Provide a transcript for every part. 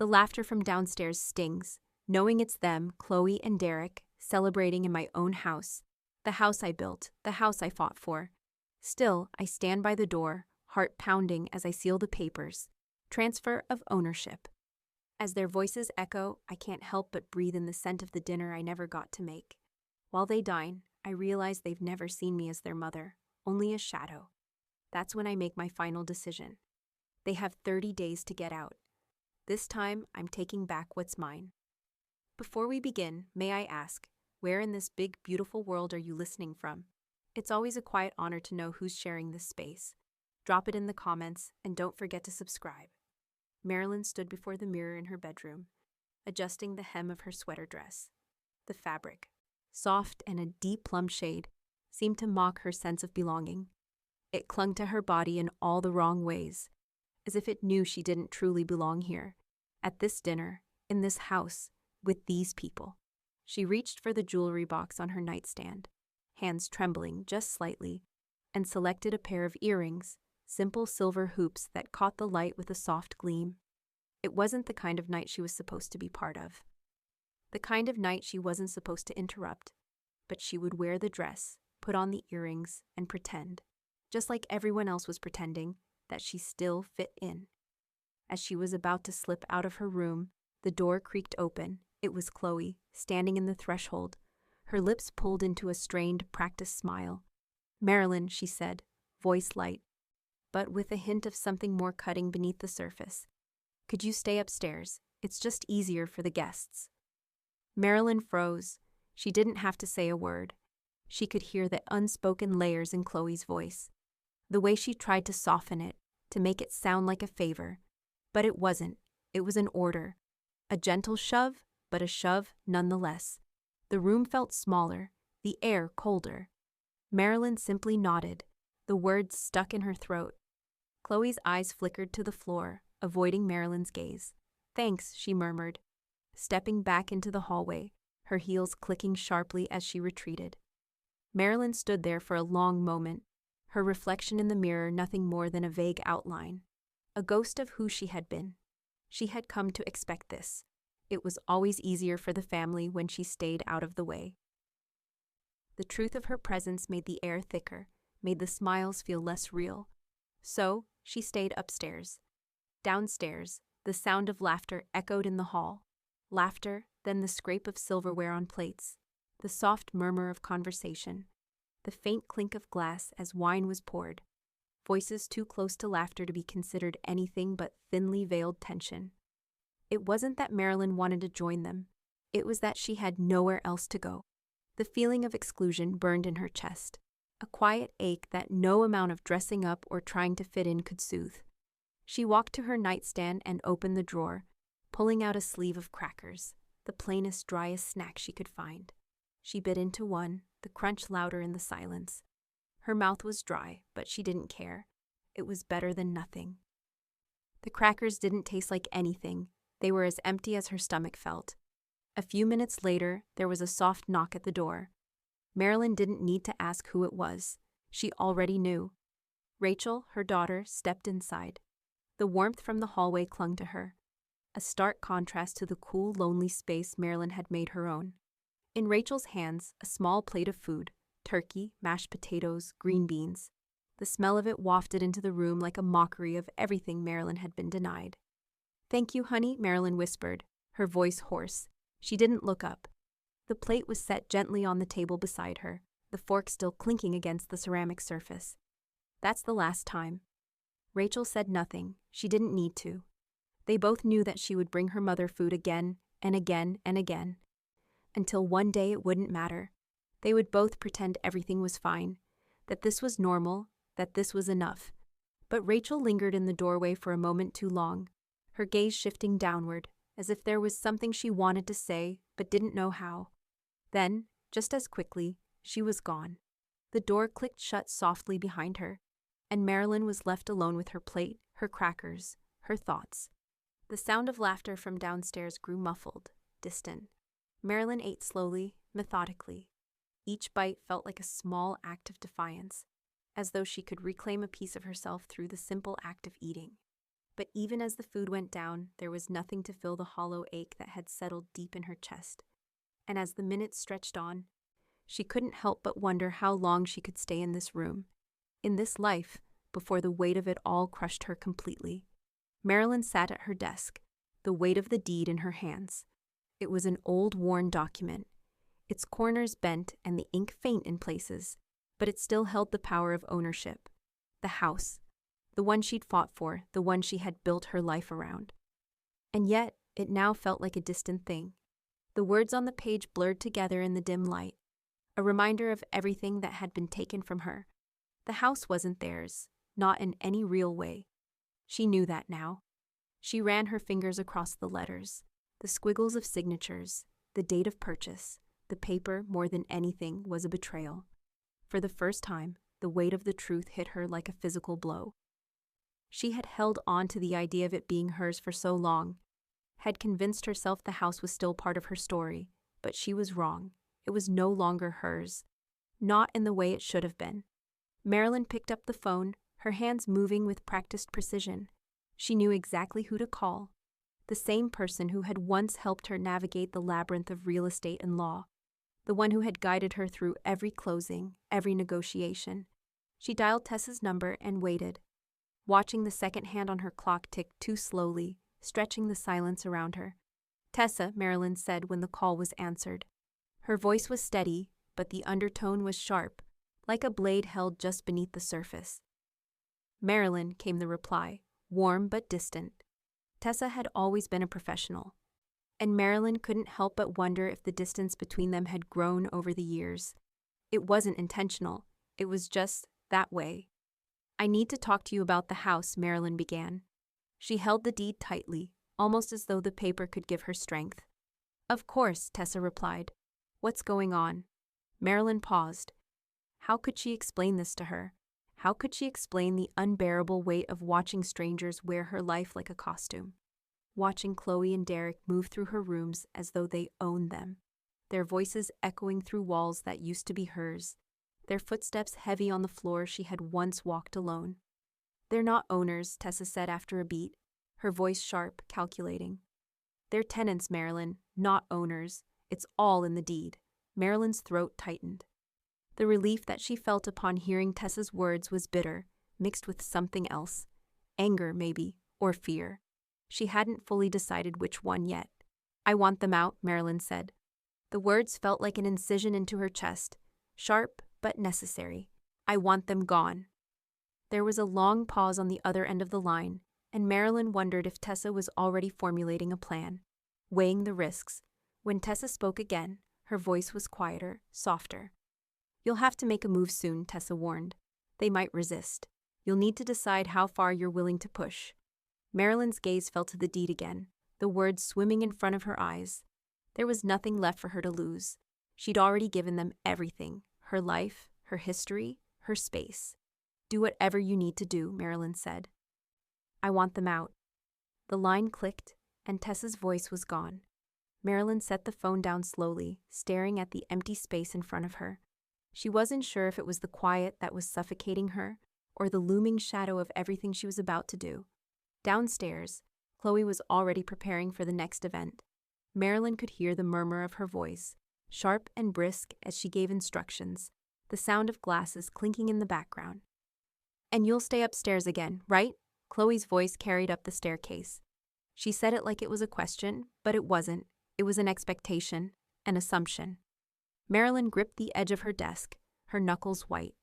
The laughter from downstairs stings, knowing it's them, Chloe and Derek, celebrating in my own house. The house I built, the house I fought for. Still, I stand by the door, heart pounding as I seal the papers. Transfer of ownership. As their voices echo, I can't help but breathe in the scent of the dinner I never got to make. While they dine, I realize they've never seen me as their mother, only a shadow. That's when I make my final decision. They have 30 days to get out. This time, I'm taking back what's mine. Before we begin, may I ask, where in this big, beautiful world are you listening from? It's always a quiet honor to know who's sharing this space. Drop it in the comments, and don't forget to subscribe. Marilyn stood before the mirror in her bedroom, adjusting the hem of her sweater dress. The fabric, soft and a deep plum shade, seemed to mock her sense of belonging. It clung to her body in all the wrong ways, as if it knew she didn't truly belong here, at this dinner, in this house, with these people. She reached for the jewelry box on her nightstand, hands trembling just slightly, and selected a pair of earrings, simple silver hoops that caught the light with a soft gleam. It wasn't the kind of night she was supposed to be part of. The kind of night she wasn't supposed to interrupt, but she would wear the dress, put on the earrings, and pretend, just like everyone else was pretending, that she still fit in. As she was about to slip out of her room, the door creaked open. It was Chloe, standing in the threshold, her lips pulled into a strained, practiced smile. "Marilyn," she said, voice light, but with a hint of something more cutting beneath the surface. "Could you stay upstairs? It's just easier for the guests." Marilyn froze. She didn't have to say a word. She could hear the unspoken layers in Chloe's voice, the way she tried to soften it, to make it sound like a favor. But it wasn't. It was an order. A gentle shove, but a shove nonetheless. The room felt smaller, the air colder. Marilyn simply nodded, the words stuck in her throat. Chloe's eyes flickered to the floor, avoiding Marilyn's gaze. "Thanks," she murmured, stepping back into the hallway, her heels clicking sharply as she retreated. Marilyn stood there for a long moment, her reflection in the mirror nothing more than a vague outline, a ghost of who she had been. She had come to expect this. It was always easier for the family when she stayed out of the way. The truth of her presence made the air thicker, made the smiles feel less real. So, she stayed upstairs. Downstairs, the sound of laughter echoed in the hall. Laughter, then the scrape of silverware on plates, the soft murmur of conversation, the faint clink of glass as wine was poured. Voices too close to laughter to be considered anything but thinly veiled tension. It wasn't that Marilyn wanted to join them. It was that she had nowhere else to go. The feeling of exclusion burned in her chest, a quiet ache that no amount of dressing up or trying to fit in could soothe. She walked to her nightstand and opened the drawer, pulling out a sleeve of crackers, the plainest, driest snack she could find. She bit into one, the crunch louder in the silence. Her mouth was dry, but she didn't care. It was better than nothing. The crackers didn't taste like anything. They were as empty as her stomach felt. A few minutes later, there was a soft knock at the door. Marilyn didn't need to ask who it was. She already knew. Rachel, her daughter, stepped inside. The warmth from the hallway clung to her, a stark contrast to the cool, lonely space Marilyn had made her own. In Rachel's hands, a small plate of food, turkey, mashed potatoes, green beans. The smell of it wafted into the room like a mockery of everything Marilyn had been denied. "Thank you, honey," Marilyn whispered, her voice hoarse. She didn't look up. The plate was set gently on the table beside her, the fork still clinking against the ceramic surface. "That's the last time." Rachel said nothing. She didn't need to. They both knew that she would bring her mother food again and again and again, until one day it wouldn't matter. They would both pretend everything was fine, that this was normal, that this was enough. But Rachel lingered in the doorway for a moment too long, her gaze shifting downward, as if there was something she wanted to say but didn't know how. Then, just as quickly, she was gone. The door clicked shut softly behind her, and Marilyn was left alone with her plate, her crackers, her thoughts. The sound of laughter from downstairs grew muffled, distant. Marilyn ate slowly, methodically. Each bite felt like a small act of defiance, as though she could reclaim a piece of herself through the simple act of eating. But even as the food went down, there was nothing to fill the hollow ache that had settled deep in her chest. And as the minutes stretched on, she couldn't help but wonder how long she could stay in this room, in this life, before the weight of it all crushed her completely. Marilyn sat at her desk, the weight of the deed in her hands. It was an old, worn document, its corners bent and the ink faint in places, but it still held the power of ownership. The house, the one she'd fought for, the one she had built her life around. And yet, it now felt like a distant thing. The words on the page blurred together in the dim light, a reminder of everything that had been taken from her. The house wasn't theirs, not in any real way. She knew that now. She ran her fingers across the letters, the squiggles of signatures, the date of purchase. The paper, more than anything, was a betrayal. For the first time, the weight of the truth hit her like a physical blow. She had held on to the idea of it being hers for so long, had convinced herself the house was still part of her story, but she was wrong. It was no longer hers, not in the way it should have been. Marilyn picked up the phone, her hands moving with practiced precision. She knew exactly who to call, the same person who had once helped her navigate the labyrinth of real estate and law, the one who had guided her through every closing, every negotiation. She dialed Tessa's number and waited, watching the second hand on her clock tick too slowly, stretching the silence around her. "Tessa," Marilyn said when the call was answered. Her voice was steady, but the undertone was sharp, like a blade held just beneath the surface. "Marilyn," came the reply, warm but distant. Tessa had always been a professional, and Marilyn couldn't help but wonder if the distance between them had grown over the years. It wasn't intentional, it was just that way. "I need to talk to you about the house," Marilyn began. She held the deed tightly, almost as though the paper could give her strength. "Of course," Tessa replied. "What's going on?" Marilyn paused. How could she explain this to her? How could she explain the unbearable weight of watching strangers wear her life like a costume? Watching Chloe and Derek move through her rooms as though they owned them, their voices echoing through walls that used to be hers, their footsteps heavy on the floor she had once walked alone. "They're not owners," Tessa said after a beat, her voice sharp, calculating. "They're tenants, Marilyn, not owners. It's all in the deed." Marilyn's throat tightened. The relief that she felt upon hearing Tessa's words was bitter, mixed with something else. Anger, maybe, or fear. She hadn't fully decided which one yet. "I want them out," Marilyn said. The words felt like an incision into her chest, sharp but necessary. "I want them gone." There was a long pause on the other end of the line, and Marilyn wondered if Tessa was already formulating a plan, weighing the risks. When Tessa spoke again, her voice was quieter, softer. "You'll have to make a move soon," Tessa warned. "They might resist. You'll need to decide how far you're willing to push." Marilyn's gaze fell to the deed again, the words swimming in front of her eyes. There was nothing left for her to lose. She'd already given them everything, her life, her history, her space. "Do whatever you need to do," Marilyn said. "I want them out." The line clicked, and Tessa's voice was gone. Marilyn set the phone down slowly, staring at the empty space in front of her. She wasn't sure if it was the quiet that was suffocating her, or the looming shadow of everything she was about to do. Downstairs, Chloe was already preparing for the next event. Marilyn could hear the murmur of her voice, sharp and brisk as she gave instructions, the sound of glasses clinking in the background. "And you'll stay upstairs again, right?" Chloe's voice carried up the staircase. She said it like it was a question, but it wasn't. It was an expectation, an assumption. Marilyn gripped the edge of her desk, her knuckles white.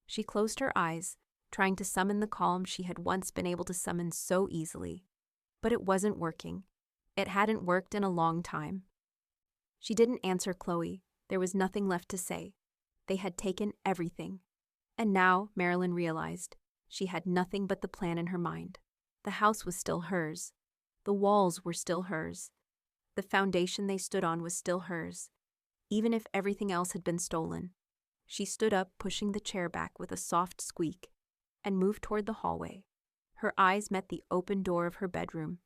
She closed her eyes, trying to summon the calm she had once been able to summon so easily. But it wasn't working. It hadn't worked in a long time. She didn't answer Chloe. There was nothing left to say. They had taken everything. And now, Marilyn realized, she had nothing but the plan in her mind. The house was still hers. The walls were still hers. The foundation they stood on was still hers, even if everything else had been stolen. She stood up, pushing the chair back with a soft squeak, and moved toward the hallway. Her eyes met the open door of her bedroom.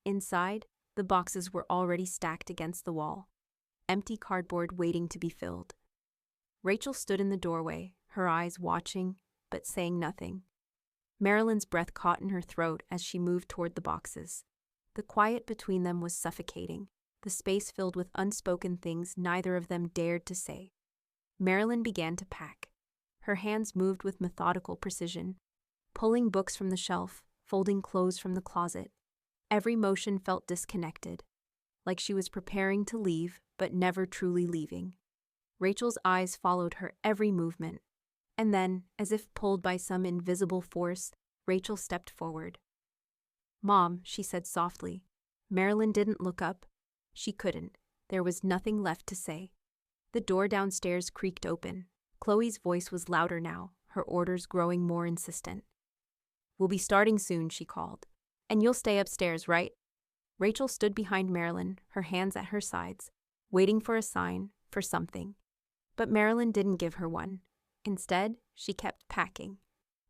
Inside, the boxes were already stacked against the wall, empty cardboard waiting to be filled. Rachel stood in the doorway, her eyes watching, but saying nothing. Marilyn's breath caught in her throat as she moved toward the boxes. The quiet between them was suffocating, the space filled with unspoken things neither of them dared to say. Marilyn began to pack. Her hands moved with methodical precision, pulling books from the shelf, folding clothes from the closet. Every motion felt disconnected, like she was preparing to leave, but never truly leaving. Rachel's eyes followed her every movement, and then, as if pulled by some invisible force, Rachel stepped forward. "Mom," she said softly. Marilyn didn't look up. She couldn't. There was nothing left to say. The door downstairs creaked open. Chloe's voice was louder now, her orders growing more insistent. "We'll be starting soon," she called. "And you'll stay upstairs, right?" Rachel stood behind Marilyn, her hands at her sides, waiting for a sign, for something. But Marilyn didn't give her one. Instead, she kept packing,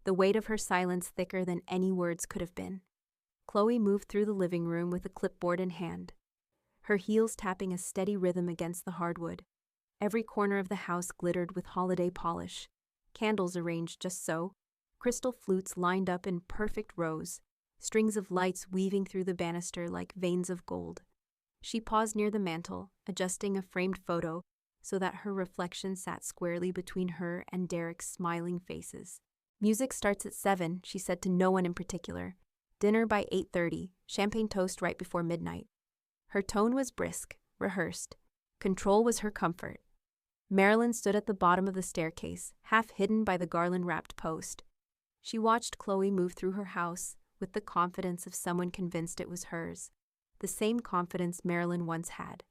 the weight of her silence thicker than any words could have been. Chloe moved through the living room with a clipboard in hand, her heels tapping a steady rhythm against the hardwood. Every corner of the house glittered with holiday polish, candles arranged just so, crystal flutes lined up in perfect rows, strings of lights weaving through the banister like veins of gold. She paused near the mantel, adjusting a framed photo so that her reflection sat squarely between her and Derek's smiling faces. "Music starts at 7, she said to no one in particular. "Dinner by 8:30, champagne toast right before midnight." Her tone was brisk, rehearsed. Control was her comfort. Marilyn stood at the bottom of the staircase, half hidden by the garland-wrapped post. She watched Chloe move through her house with the confidence of someone convinced it was hers, the same confidence Marilyn once had.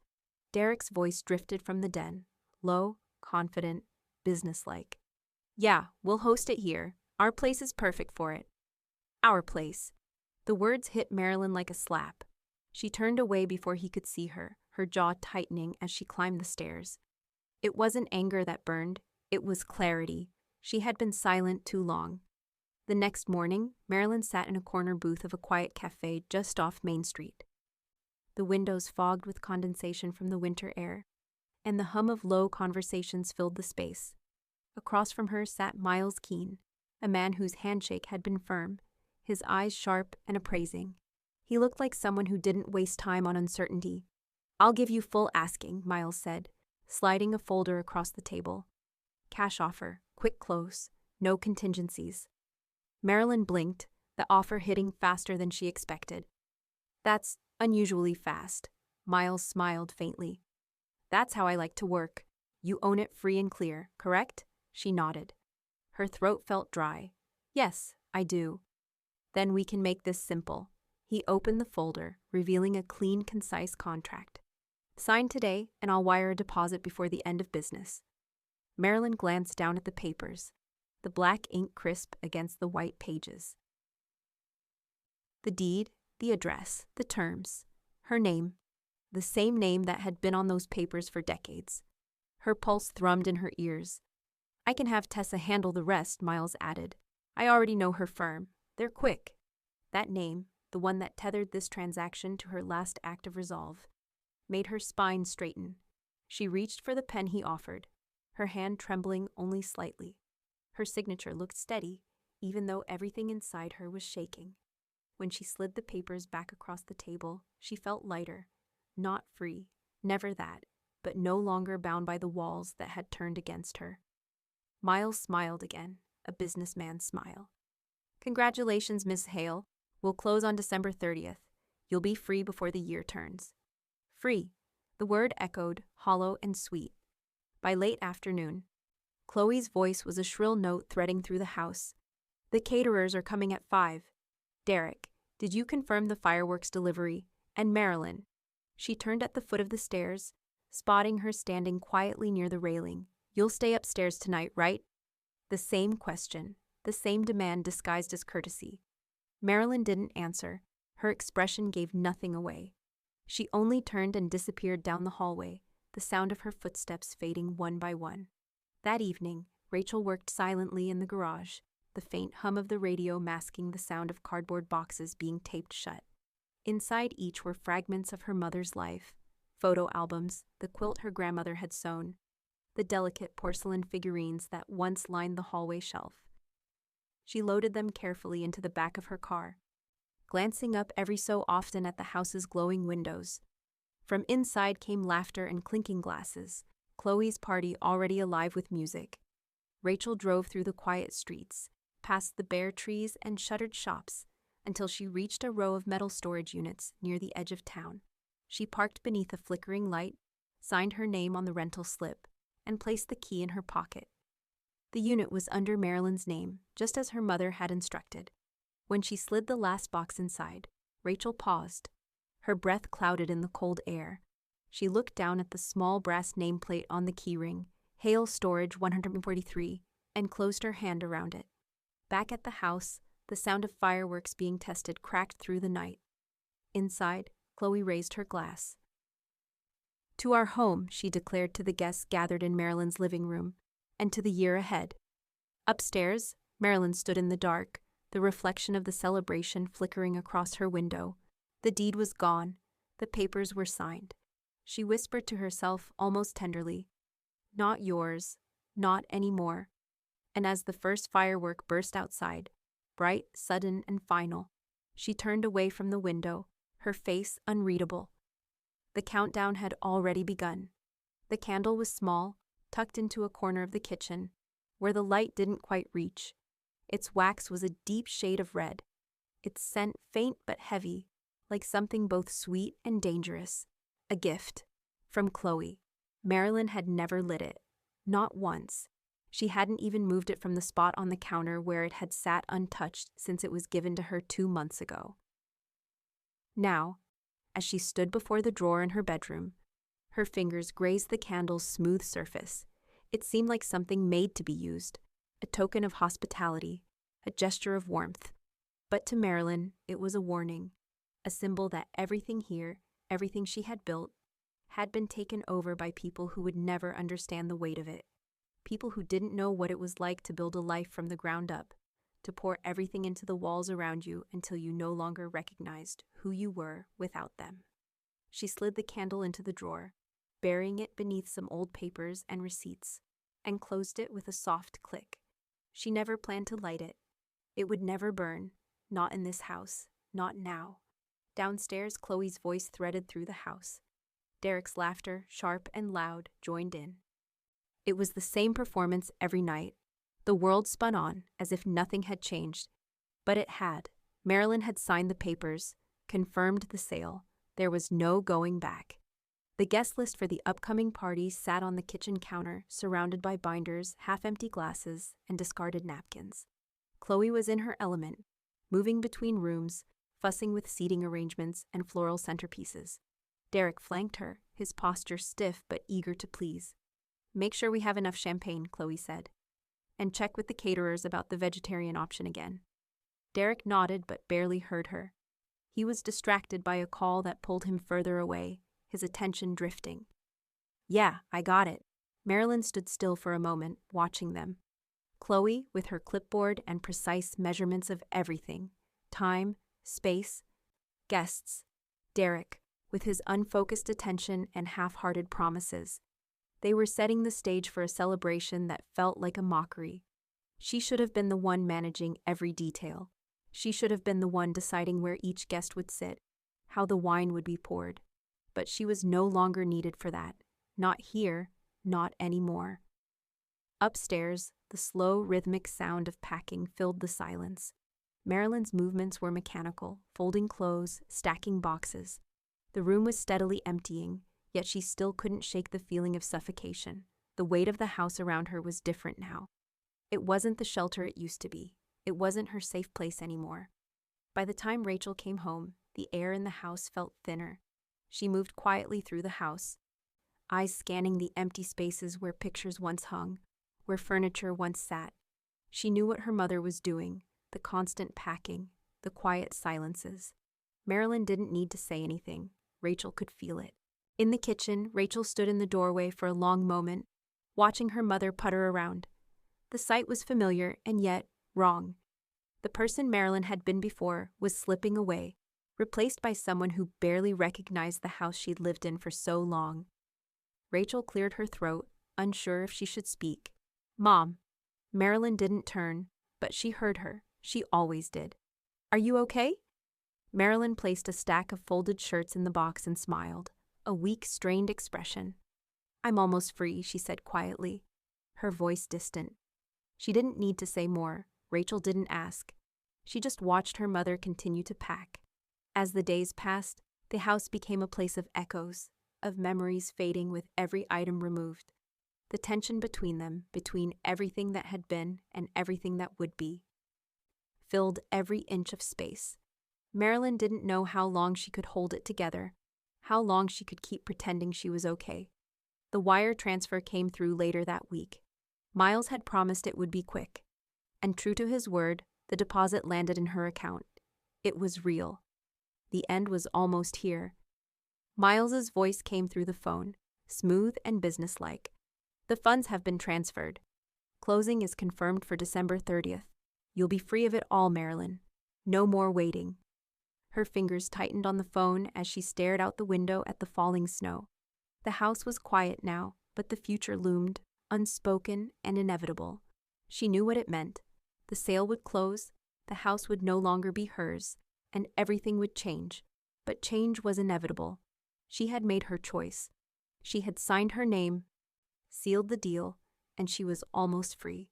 Derek's voice drifted from the den, low, confident, businesslike. "Yeah, we'll host it here. Our place is perfect for it." "Our place." The words hit Marilyn like a slap. She turned away before he could see her, her jaw tightening as she climbed the stairs. It wasn't anger that burned, it was clarity. She had been silent too long. The next morning, Marilyn sat in a corner booth of a quiet cafe just off Main Street. The windows fogged with condensation from the winter air, and the hum of low conversations filled the space. Across from her sat Miles Keene, a man whose handshake had been firm, his eyes sharp and appraising. He looked like someone who didn't waste time on uncertainty. "I'll give you full asking," Miles said, sliding a folder across the table. "Cash offer, quick close, no contingencies." Marilyn blinked, the offer hitting faster than she expected. "That's unusually fast," Miles smiled faintly. "That's how I like to work. You own it free and clear, correct?" She nodded. Her throat felt dry. "Yes, I do." "Then we can make this simple." He opened the folder, revealing a clean, concise contract. "Sign today, and I'll wire a deposit before the end of business." Marilyn glanced down at the papers, the black ink crisp against the white pages. The deed, the address, the terms, her name, the same name that had been on those papers for decades. Her pulse thrummed in her ears. "I can have Tessa handle the rest," Miles added. "I already know her firm. They're quick." That name, the one that tethered this transaction to her last act of resolve, made her spine straighten. She reached for the pen he offered, her hand trembling only slightly. Her signature looked steady, even though everything inside her was shaking. When she slid the papers back across the table, she felt lighter, not free, never that, but no longer bound by the walls that had turned against her. Miles smiled again, a businessman's smile. "Congratulations, Miss Hale. We'll close on December 30th. You'll be free before the year turns." Free. The word echoed, hollow and sweet. By late afternoon, Chloe's voice was a shrill note threading through the house. "The caterers are coming at 5. Derek, did you confirm the fireworks delivery? And Marilyn?" She turned at the foot of the stairs, spotting her standing quietly near the railing. "You'll stay upstairs tonight, right?" The same question, the same demand disguised as courtesy. Marilyn didn't answer. Her expression gave nothing away. She only turned and disappeared down the hallway, the sound of her footsteps fading one by one. That evening, Rachel worked silently in the garage, the faint hum of the radio masking the sound of cardboard boxes being taped shut. Inside each were fragments of her mother's life, photo albums, the quilt her grandmother had sewn, the delicate porcelain figurines that once lined the hallway shelf. She loaded them carefully into the back of her car, glancing up every so often at the house's glowing windows. From inside came laughter and clinking glasses, Chloe's party already alive with music. Rachel drove through the quiet streets, past the bare trees and shuttered shops, until she reached a row of metal storage units near the edge of town. She parked beneath a flickering light, signed her name on the rental slip, and placed the key in her pocket. The unit was under Marilyn's name, just as her mother had instructed. When she slid the last box inside, Rachel paused. Her breath clouded in the cold air. She looked down at the small brass nameplate on the keyring, Hale Storage 143, and closed her hand around it. Back at the house, the sound of fireworks being tested cracked through the night. Inside, Chloe raised her glass. "To our home," she declared to the guests gathered in Marilyn's living room, and to the year ahead. Upstairs, Marilyn stood in the dark, the reflection of the celebration flickering across her window. The deed was gone. The papers were signed. She whispered to herself almost tenderly, "Not yours, not anymore." And as the first firework burst outside, bright, sudden, and final, she turned away from the window, her face unreadable. The countdown had already begun. The candle was small, tucked into a corner of the kitchen, where the light didn't quite reach. Its wax was a deep shade of red, its scent faint but heavy, like something both sweet and dangerous. A gift. From Chloe. Marilyn had never lit it. Not once. She hadn't even moved it from the spot on the counter where it had sat untouched since it was given to her 2 months ago. Now, as she stood before the drawer in her bedroom, her fingers grazed the candle's smooth surface. It seemed like something made to be used, a token of hospitality, a gesture of warmth. But to Marilyn, it was a warning, a symbol that everything here, everything she had built, had been taken over by people who would never understand the weight of it. People who didn't know what it was like to build a life from the ground up, to pour everything into the walls around you until you no longer recognized who you were without them. She slid the candle into the drawer, burying it beneath some old papers and receipts, and closed it with a soft click. She never planned to light it. It would never burn, not in this house, not now. Downstairs, Chloe's voice threaded through the house. Derek's laughter, sharp and loud, joined in. It was the same performance every night. The world spun on, as if nothing had changed. But it had. Marilyn had signed the papers, confirmed the sale. There was no going back. The guest list for the upcoming party sat on the kitchen counter, surrounded by binders, half-empty glasses, and discarded napkins. Chloe was in her element, moving between rooms, fussing with seating arrangements and floral centerpieces. Derek flanked her, his posture stiff but eager to please. "Make sure we have enough champagne," Chloe said, "and check with the caterers about the vegetarian option again." Derek nodded but barely heard her. He was distracted by a call that pulled him further away, his attention drifting. "Yeah, I got it." Marilyn stood still for a moment, watching them. Chloe, with her clipboard and precise measurements of everything, time, space, guests. Derek, with his unfocused attention and half-hearted promises. They were setting the stage for a celebration that felt like a mockery. She should have been the one managing every detail. She should have been the one deciding where each guest would sit, how the wine would be poured. But she was no longer needed for that. Not here, not anymore. Upstairs, the slow, rhythmic sound of packing filled the silence. Marilyn's movements were mechanical, folding clothes, stacking boxes. The room was steadily emptying, yet she still couldn't shake the feeling of suffocation. The weight of the house around her was different now. It wasn't the shelter it used to be. It wasn't her safe place anymore. By the time Rachel came home, the air in the house felt thinner. She moved quietly through the house, eyes scanning the empty spaces where pictures once hung, where furniture once sat. She knew what her mother was doing, the constant packing, the quiet silences. Marilyn didn't need to say anything. Rachel could feel it. In the kitchen, Rachel stood in the doorway for a long moment, watching her mother putter around. The sight was familiar and yet wrong. The person Marilyn had been before was slipping away, replaced by someone who barely recognized the house she'd lived in for so long. Rachel cleared her throat, unsure if she should speak. "Mom." Marilyn didn't turn, But she heard her. She always did. "Are you okay?" Marilyn placed a stack of folded shirts in the box and smiled, a weak, strained expression. "I'm almost free," she said quietly, her voice distant. She didn't need to say more. Rachel didn't ask. She just watched her mother continue to pack. As the days passed, the house became a place of echoes, of memories fading with every item removed. The tension between them, between everything that had been and everything that would be, filled every inch of space. Marilyn didn't know how long she could hold it together, how long she could keep pretending she was okay. The wire transfer came through later that week. Miles had promised it would be quick. And true to his word, the deposit landed in her account. It was real. The end was almost here. Miles's voice came through the phone, smooth and businesslike. "The funds have been transferred. Closing is confirmed for December 30th. You'll be free of it all, Marilyn. No more waiting." Her fingers tightened on the phone as she stared out the window at the falling snow. The house was quiet now, but the future loomed, unspoken and inevitable. She knew what it meant. The sale would close, the house would no longer be hers, and everything would change. But change was inevitable. She had made her choice. She had signed her name, sealed the deal, and she was almost free.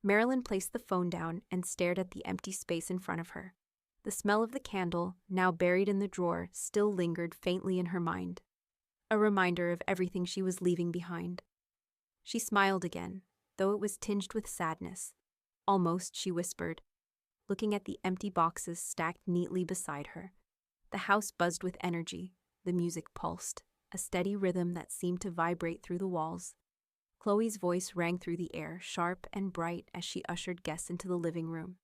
Marilyn placed the phone down and stared at the empty space in front of her. The smell of the candle, now buried in the drawer, still lingered faintly in her mind, a reminder of everything she was leaving behind. She smiled again, though it was tinged with sadness. "Almost," she whispered, looking at the empty boxes stacked neatly beside her. The house buzzed with energy. The music pulsed, a steady rhythm that seemed to vibrate through the walls. Chloe's voice rang through the air, sharp and bright as she ushered guests into the living room.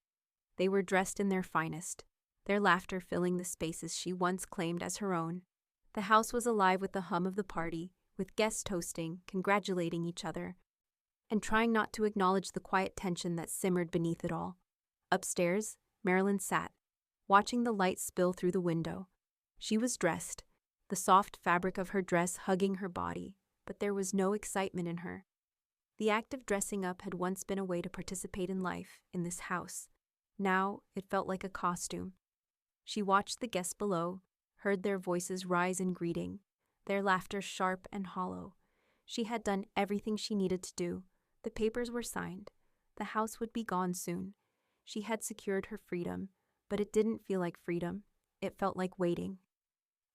They were dressed in their finest, their laughter filling the spaces she once claimed as her own. The house was alive with the hum of the party, with guests toasting, congratulating each other, and trying not to acknowledge the quiet tension that simmered beneath it all. Upstairs, Marilyn sat, watching the light spill through the window. She was dressed, the soft fabric of her dress hugging her body, but there was no excitement in her. The act of dressing up had once been a way to participate in life, in this house. Now it felt like a costume. She watched the guests below, heard their voices rise in greeting, their laughter sharp and hollow. She had done everything she needed to do. The papers were signed. The house would be gone soon. She had secured her freedom, but it didn't feel like freedom. It felt like waiting.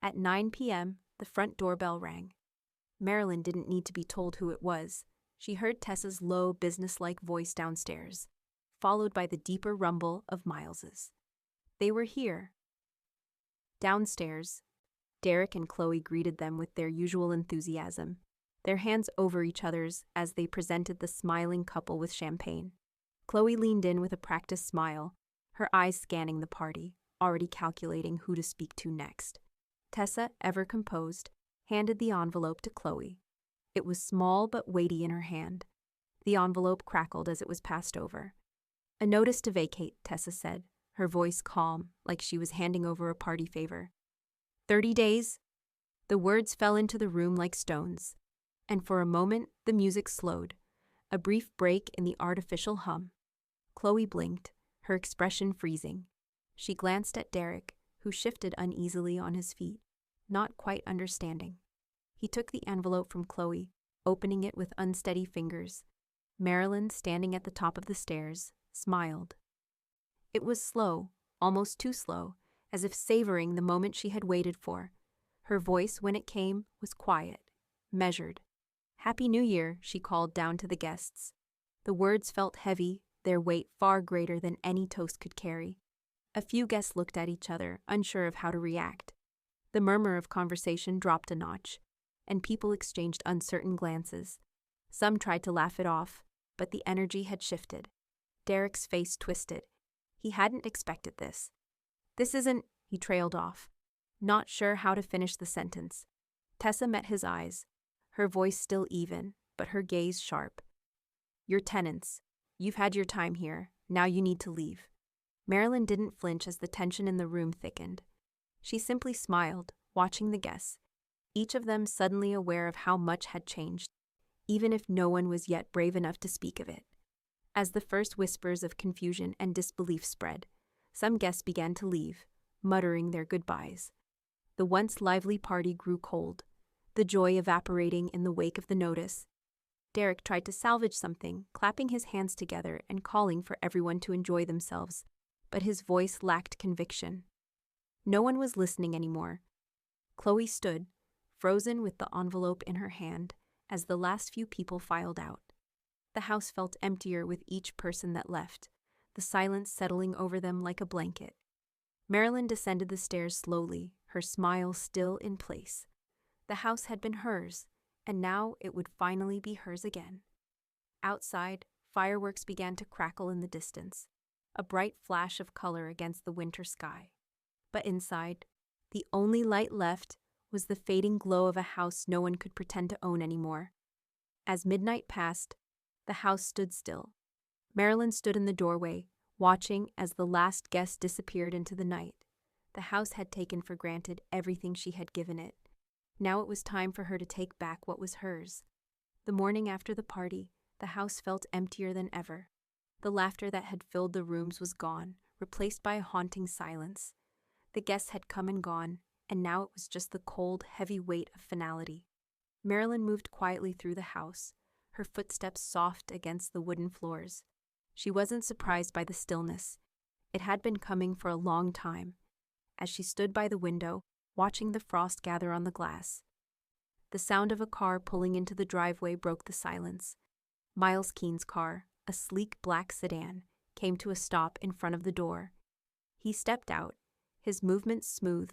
At 9 p.m., the front doorbell rang. Marilyn didn't need to be told who it was. She heard Tessa's low, businesslike voice downstairs, followed by the deeper rumble of Miles's. They were here. Downstairs, Derek and Chloe greeted them with their usual enthusiasm, their hands over each other's as they presented the smiling couple with champagne. Chloe leaned in with a practiced smile, her eyes scanning the party, already calculating who to speak to next. Tessa, ever composed, handed the envelope to Chloe. It was small but weighty in her hand. The envelope crackled as it was passed over. "A notice to vacate," Tessa said, her voice calm, like she was handing over a party favor. 30 days? The words fell into the room like stones, and for a moment the music slowed, a brief break in the artificial hum. Chloe blinked, her expression freezing. She glanced at Derek, who shifted uneasily on his feet, not quite understanding. He took the envelope from Chloe, opening it with unsteady fingers. Marilyn, standing at the top of the stairs, smiled. It was slow, almost too slow, as if savoring the moment she had waited for. Her voice, when it came, was quiet, measured. "Happy New Year," she called down to the guests. The words felt heavy, their weight far greater than any toast could carry. A few guests looked at each other, unsure of how to react. The murmur of conversation dropped a notch, and people exchanged uncertain glances. Some tried to laugh it off, but the energy had shifted. Derek's face twisted. He hadn't expected this. "This isn't," he trailed off, not sure how to finish the sentence. Tessa met his eyes, her voice still even, but her gaze sharp. "You're tenants. You've had your time here. Now you need to leave." Marilyn didn't flinch as the tension in the room thickened. She simply smiled, watching the guests, each of them suddenly aware of how much had changed, even if no one was yet brave enough to speak of it. As the first whispers of confusion and disbelief spread, some guests began to leave, muttering their goodbyes. The once lively party grew cold, the joy evaporating in the wake of the notice. Derek tried to salvage something, clapping his hands together and calling for everyone to enjoy themselves, but his voice lacked conviction. No one was listening anymore. Chloe stood, frozen with the envelope in her hand, as the last few people filed out. The house felt emptier with each person that left, the silence settling over them like a blanket. Marilyn descended the stairs slowly, her smile still in place. The house had been hers, and now it would finally be hers again. Outside, fireworks began to crackle in the distance, a bright flash of color against the winter sky. But inside, the only light left was the fading glow of a house no one could pretend to own anymore. As midnight passed, the house stood still. Marilyn stood in the doorway, watching as the last guest disappeared into the night. The house had taken for granted everything she had given it. Now it was time for her to take back what was hers. The morning after the party, the house felt emptier than ever. The laughter that had filled the rooms was gone, replaced by a haunting silence. The guests had come and gone, and now it was just the cold, heavy weight of finality. Marilyn moved quietly through the house, her footsteps soft against the wooden floors. She wasn't surprised by the stillness. It had been coming for a long time. As she stood by the window, watching the frost gather on the glass, the sound of a car pulling into the driveway broke the silence. Miles Keene's car, a sleek black sedan, came to a stop in front of the door. He stepped out, his movements smooth,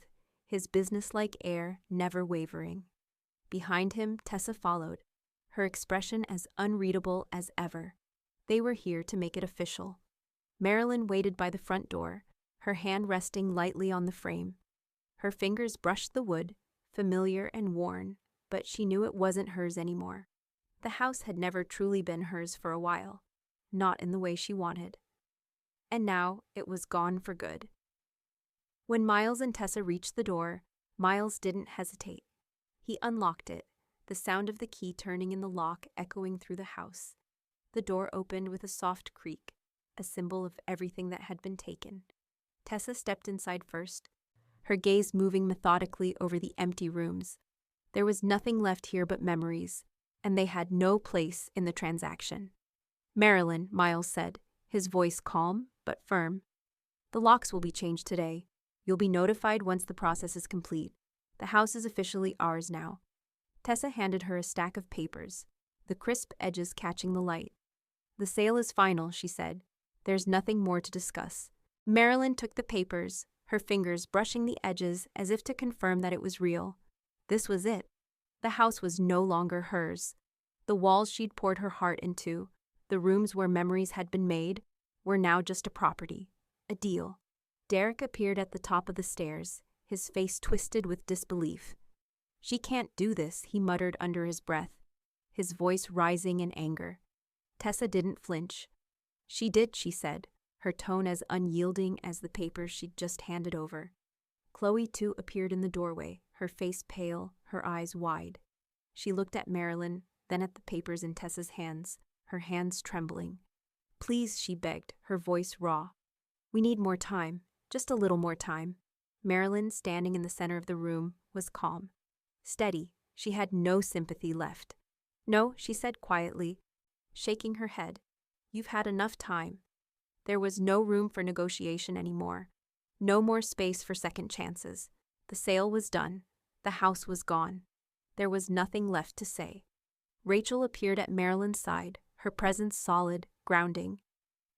his businesslike air never wavering. Behind him, Tessa followed, her expression as unreadable as ever. They were here to make it official. Marilyn waited by the front door, her hand resting lightly on the frame. Her fingers brushed the wood, familiar and worn, but she knew it wasn't hers anymore. The house had never truly been hers for a while, not in the way she wanted. And now it was gone for good. When Miles and Tessa reached the door, Miles didn't hesitate. He unlocked it, the sound of the key turning in the lock echoing through the house. The door opened with a soft creak, a symbol of everything that had been taken. Tessa stepped inside first, her gaze moving methodically over the empty rooms. There was nothing left here but memories, and they had no place in the transaction. "Marilyn," Miles said, his voice calm but firm. "The locks will be changed today. You'll be notified once the process is complete. The house is officially ours now." Tessa handed her a stack of papers, the crisp edges catching the light. "The sale is final," she said. "There's nothing more to discuss." Marilyn took the papers, her fingers brushing the edges as if to confirm that it was real. This was it. The house was no longer hers. The walls she'd poured her heart into, the rooms where memories had been made, were now just a property, a deal. Derek appeared at the top of the stairs, his face twisted with disbelief. "She can't do this," he muttered under his breath, his voice rising in anger. Tessa didn't flinch. "She did," she said, her tone as unyielding as the papers she'd just handed over. Chloe, too, appeared in the doorway, her face pale, her eyes wide. She looked at Marilyn, then at the papers in Tessa's hands, her hands trembling. "Please," she begged, her voice raw. "We need more time, just a little more time." Marilyn, standing in the center of the room, was calm. Steady, she had no sympathy left. "No," she said quietly, shaking her head. "You've had enough time." There was no room for negotiation anymore. No more space for second chances. The sale was done. The house was gone. There was nothing left to say. Rachel appeared at Marilyn's side, her presence solid, grounding.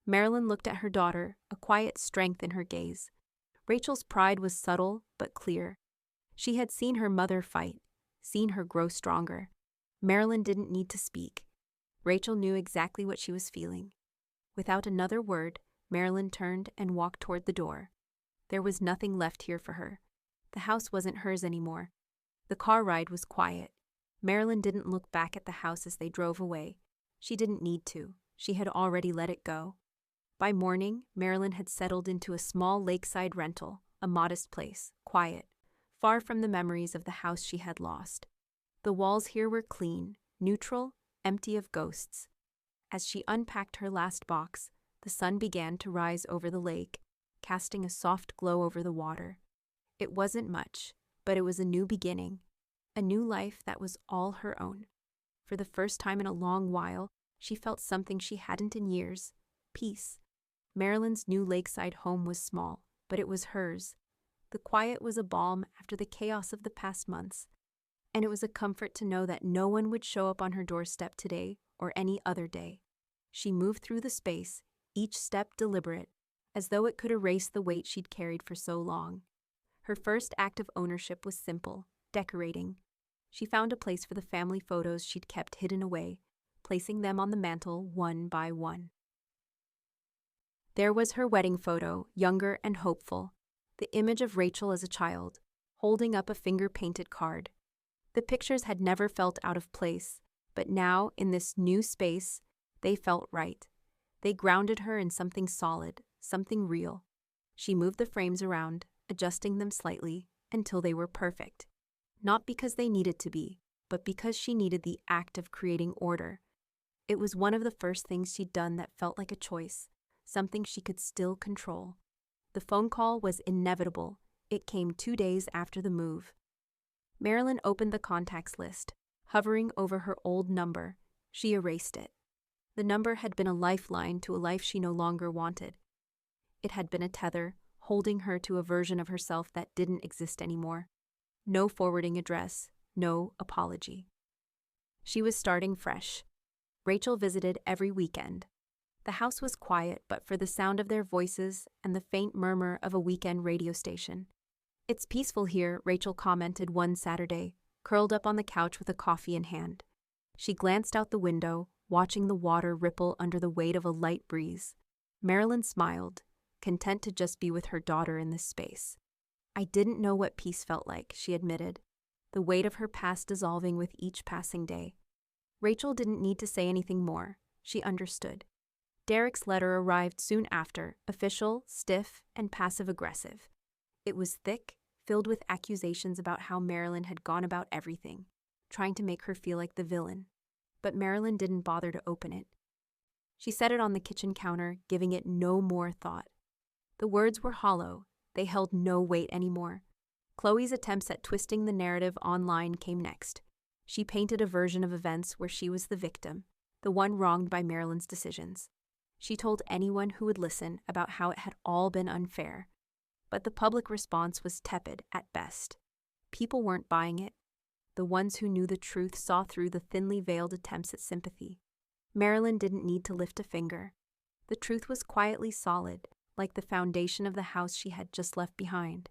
Marilyn looked at her daughter, a quiet strength in her gaze. Rachel's pride was subtle but clear. She had seen her mother fight, seen her grow stronger. Marilyn didn't need to speak. Rachel knew exactly what she was feeling. Without another word, Marilyn turned and walked toward the door. There was nothing left here for her. The house wasn't hers anymore. The car ride was quiet. Marilyn didn't look back at the house as they drove away. She didn't need to. She had already let it go. By morning, Marilyn had settled into a small lakeside rental, a modest place, quiet, far from the memories of the house she had lost. The walls here were clean, neutral, empty of ghosts. As she unpacked her last box, the sun began to rise over the lake, casting a soft glow over the water. It wasn't much, but it was a new beginning, a new life that was all her own. For the first time in a long while, she felt something she hadn't in years: peace. Marilyn's new lakeside home was small, but it was hers. The quiet was a balm after the chaos of the past months, and it was a comfort to know that no one would show up on her doorstep today or any other day. She moved through the space, each step deliberate, as though it could erase the weight she'd carried for so long. Her first act of ownership was simple: decorating. She found a place for the family photos she'd kept hidden away, placing them on the mantel one by one. There was her wedding photo, younger and hopeful, the image of Rachel as a child, holding up a finger-painted card. The pictures had never felt out of place, but now, in this new space, they felt right. They grounded her in something solid, something real. She moved the frames around, adjusting them slightly, until they were perfect. Not because they needed to be, but because she needed the act of creating order. It was one of the first things she'd done that felt like a choice, something she could still control. The phone call was inevitable. It came 2 days after the move. Marilyn opened the contacts list. Hovering over her old number, she erased it. The number had been a lifeline to a life she no longer wanted. It had been a tether, holding her to a version of herself that didn't exist anymore. No forwarding address, no apology. She was starting fresh. Rachel visited every weekend. The house was quiet but for the sound of their voices and the faint murmur of a weekend radio station. "It's peaceful here," Rachel commented one Saturday, curled up on the couch with a coffee in hand. She glanced out the window, watching the water ripple under the weight of a light breeze. Marilyn smiled, content to just be with her daughter in this space. "I didn't know what peace felt like," she admitted, the weight of her past dissolving with each passing day. Rachel didn't need to say anything more. She understood. Derek's letter arrived soon after, official, stiff, and passive-aggressive. It was thick, filled with accusations about how Marilyn had gone about everything, trying to make her feel like the villain. But Marilyn didn't bother to open it. She set it on the kitchen counter, giving it no more thought. The words were hollow. They held no weight anymore. Chloe's attempts at twisting the narrative online came next. She painted a version of events where she was the victim, the one wronged by Marilyn's decisions. She told anyone who would listen about how it had all been unfair. But the public response was tepid at best. People weren't buying it. The ones who knew the truth saw through the thinly veiled attempts at sympathy. Marilyn didn't need to lift a finger. The truth was quietly solid, like the foundation of the house she had just left behind.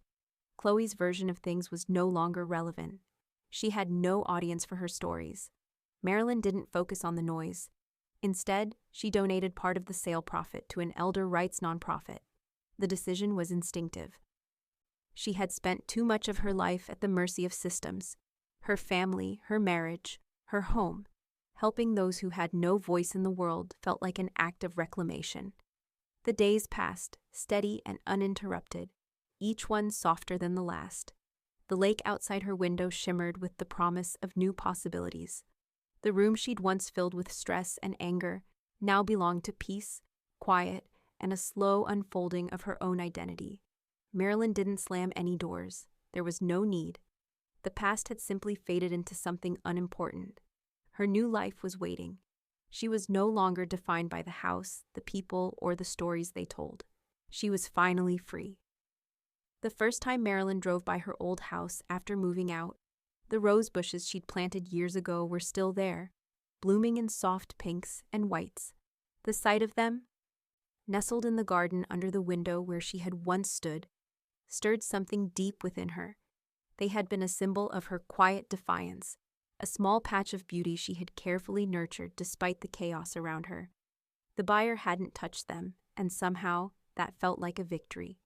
Chloe's version of things was no longer relevant. She had no audience for her stories. Marilyn didn't focus on the noise. Instead, she donated part of the sale profit to an elder rights nonprofit. The decision was instinctive. She had spent too much of her life at the mercy of systems. Her family, her marriage, her home. Helping those who had no voice in the world felt like an act of reclamation. The days passed, steady and uninterrupted, each one softer than the last. The lake outside her window shimmered with the promise of new possibilities. The room she'd once filled with stress and anger now belonged to peace, quiet, and a slow unfolding of her own identity. Marilyn didn't slam any doors. There was no need. The past had simply faded into something unimportant. Her new life was waiting. She was no longer defined by the house, the people, or the stories they told. She was finally free. The first time Marilyn drove by her old house after moving out, the rose bushes she'd planted years ago were still there, blooming in soft pinks and whites. The sight of them, nestled in the garden under the window where she had once stood, stirred something deep within her. They had been a symbol of her quiet defiance, a small patch of beauty she had carefully nurtured despite the chaos around her. The buyer hadn't touched them, and somehow that felt like a victory.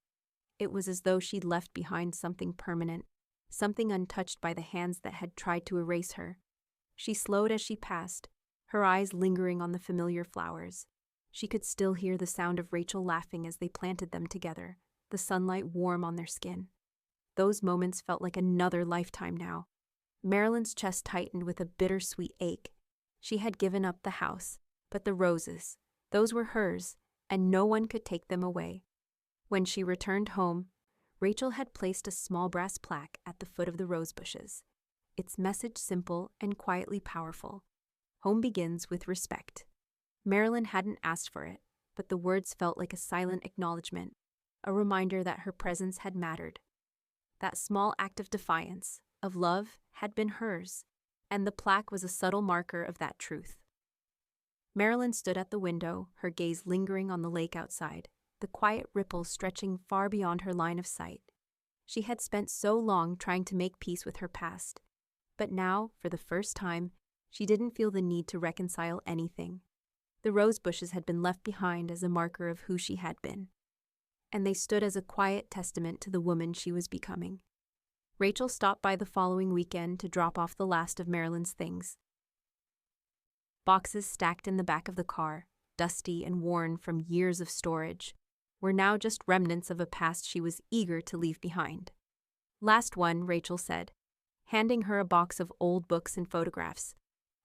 It was as though she'd left behind something permanent, something untouched by the hands that had tried to erase her. She slowed as she passed, her eyes lingering on the familiar flowers. She could still hear the sound of Rachel laughing as they planted them together, the sunlight warm on their skin. Those moments felt like another lifetime now. Marilyn's chest tightened with a bittersweet ache. She had given up the house, But the roses, those were hers, and no one could take them away. When she returned home, Rachel had placed a small brass plaque at the foot of the rose bushes. Its message simple and quietly powerful. Home begins with respect. Marilyn hadn't asked for it, but the words felt like a silent acknowledgement, a reminder that her presence had mattered. That small act of defiance, of love, had been hers, and the plaque was a subtle marker of that truth. Marilyn stood at the window, her gaze lingering on the lake outside, the quiet ripples stretching far beyond her line of sight. She had spent so long trying to make peace with her past, but now, for the first time, she didn't feel the need to reconcile anything. The rose bushes had been left behind as a marker of who she had been, and they stood as a quiet testament to the woman she was becoming. Rachel stopped by the following weekend to drop off the last of Marilyn's things. Boxes stacked in the back of the car, dusty and worn from years of storage, were now just remnants of a past she was eager to leave behind. "Last one," Rachel said, handing her a box of old books and photographs.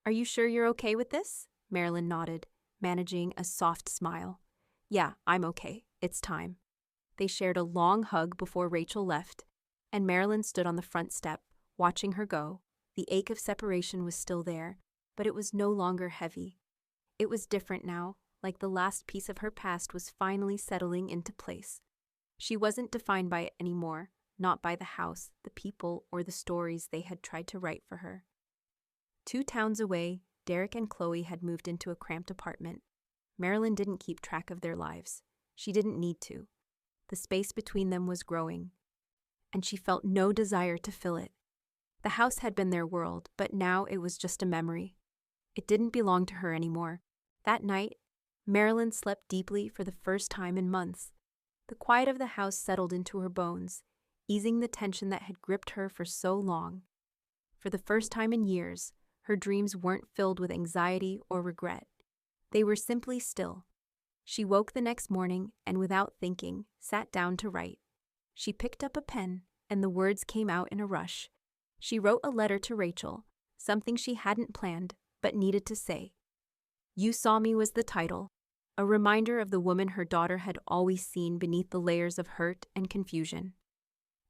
"Are you sure you're okay with this?" Marilyn nodded, managing a soft smile. "Yeah, I'm okay. It's time." They shared a long hug before Rachel left, and Marilyn stood on the front step, watching her go. The ache of separation was still there, but it was no longer heavy. It was different now, like the last piece of her past was finally settling into place. She wasn't defined by it anymore, not by the house, the people, or the stories they had tried to write for her. 2 towns away, Derek and Chloe had moved into a cramped apartment. Marilyn didn't keep track of their lives. She didn't need to. The space between them was growing, and she felt no desire to fill it. The house had been their world, but now it was just a memory. It didn't belong to her anymore. That night, Marilyn slept deeply for the first time in months. The quiet of the house settled into her bones, easing the tension that had gripped her for so long. For the first time in years, her dreams weren't filled with anxiety or regret. They were simply still. She woke the next morning and, without thinking, sat down to write. She picked up a pen, and the words came out in a rush. She wrote a letter to Rachel, something she hadn't planned but needed to say. "You Saw Me" was the title, a reminder of the woman her daughter had always seen beneath the layers of hurt and confusion.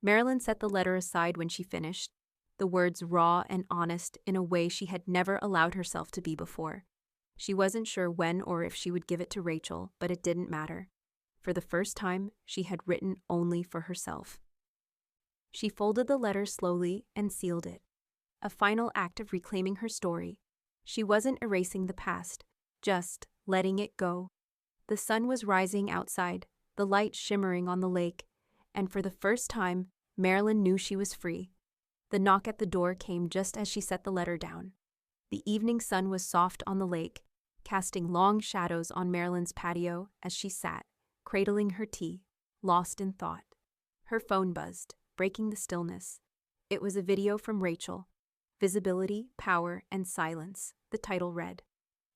Marilyn set the letter aside when she finished, the words raw and honest in a way she had never allowed herself to be before. She wasn't sure when or if she would give it to Rachel, but it didn't matter. For the first time, she had written only for herself. She folded the letter slowly and sealed it, a final act of reclaiming her story. She wasn't erasing the past, just letting it go. The sun was rising outside, the light shimmering on the lake, and for the first time, Marilyn knew she was free. The knock at the door came just as she set the letter down. The evening sun was soft on the lake, casting long shadows on Marilyn's patio as she sat, cradling her tea, lost in thought. Her phone buzzed, breaking the stillness. It was a video from Rachel. "Visibility, Power, and Silence," the title read.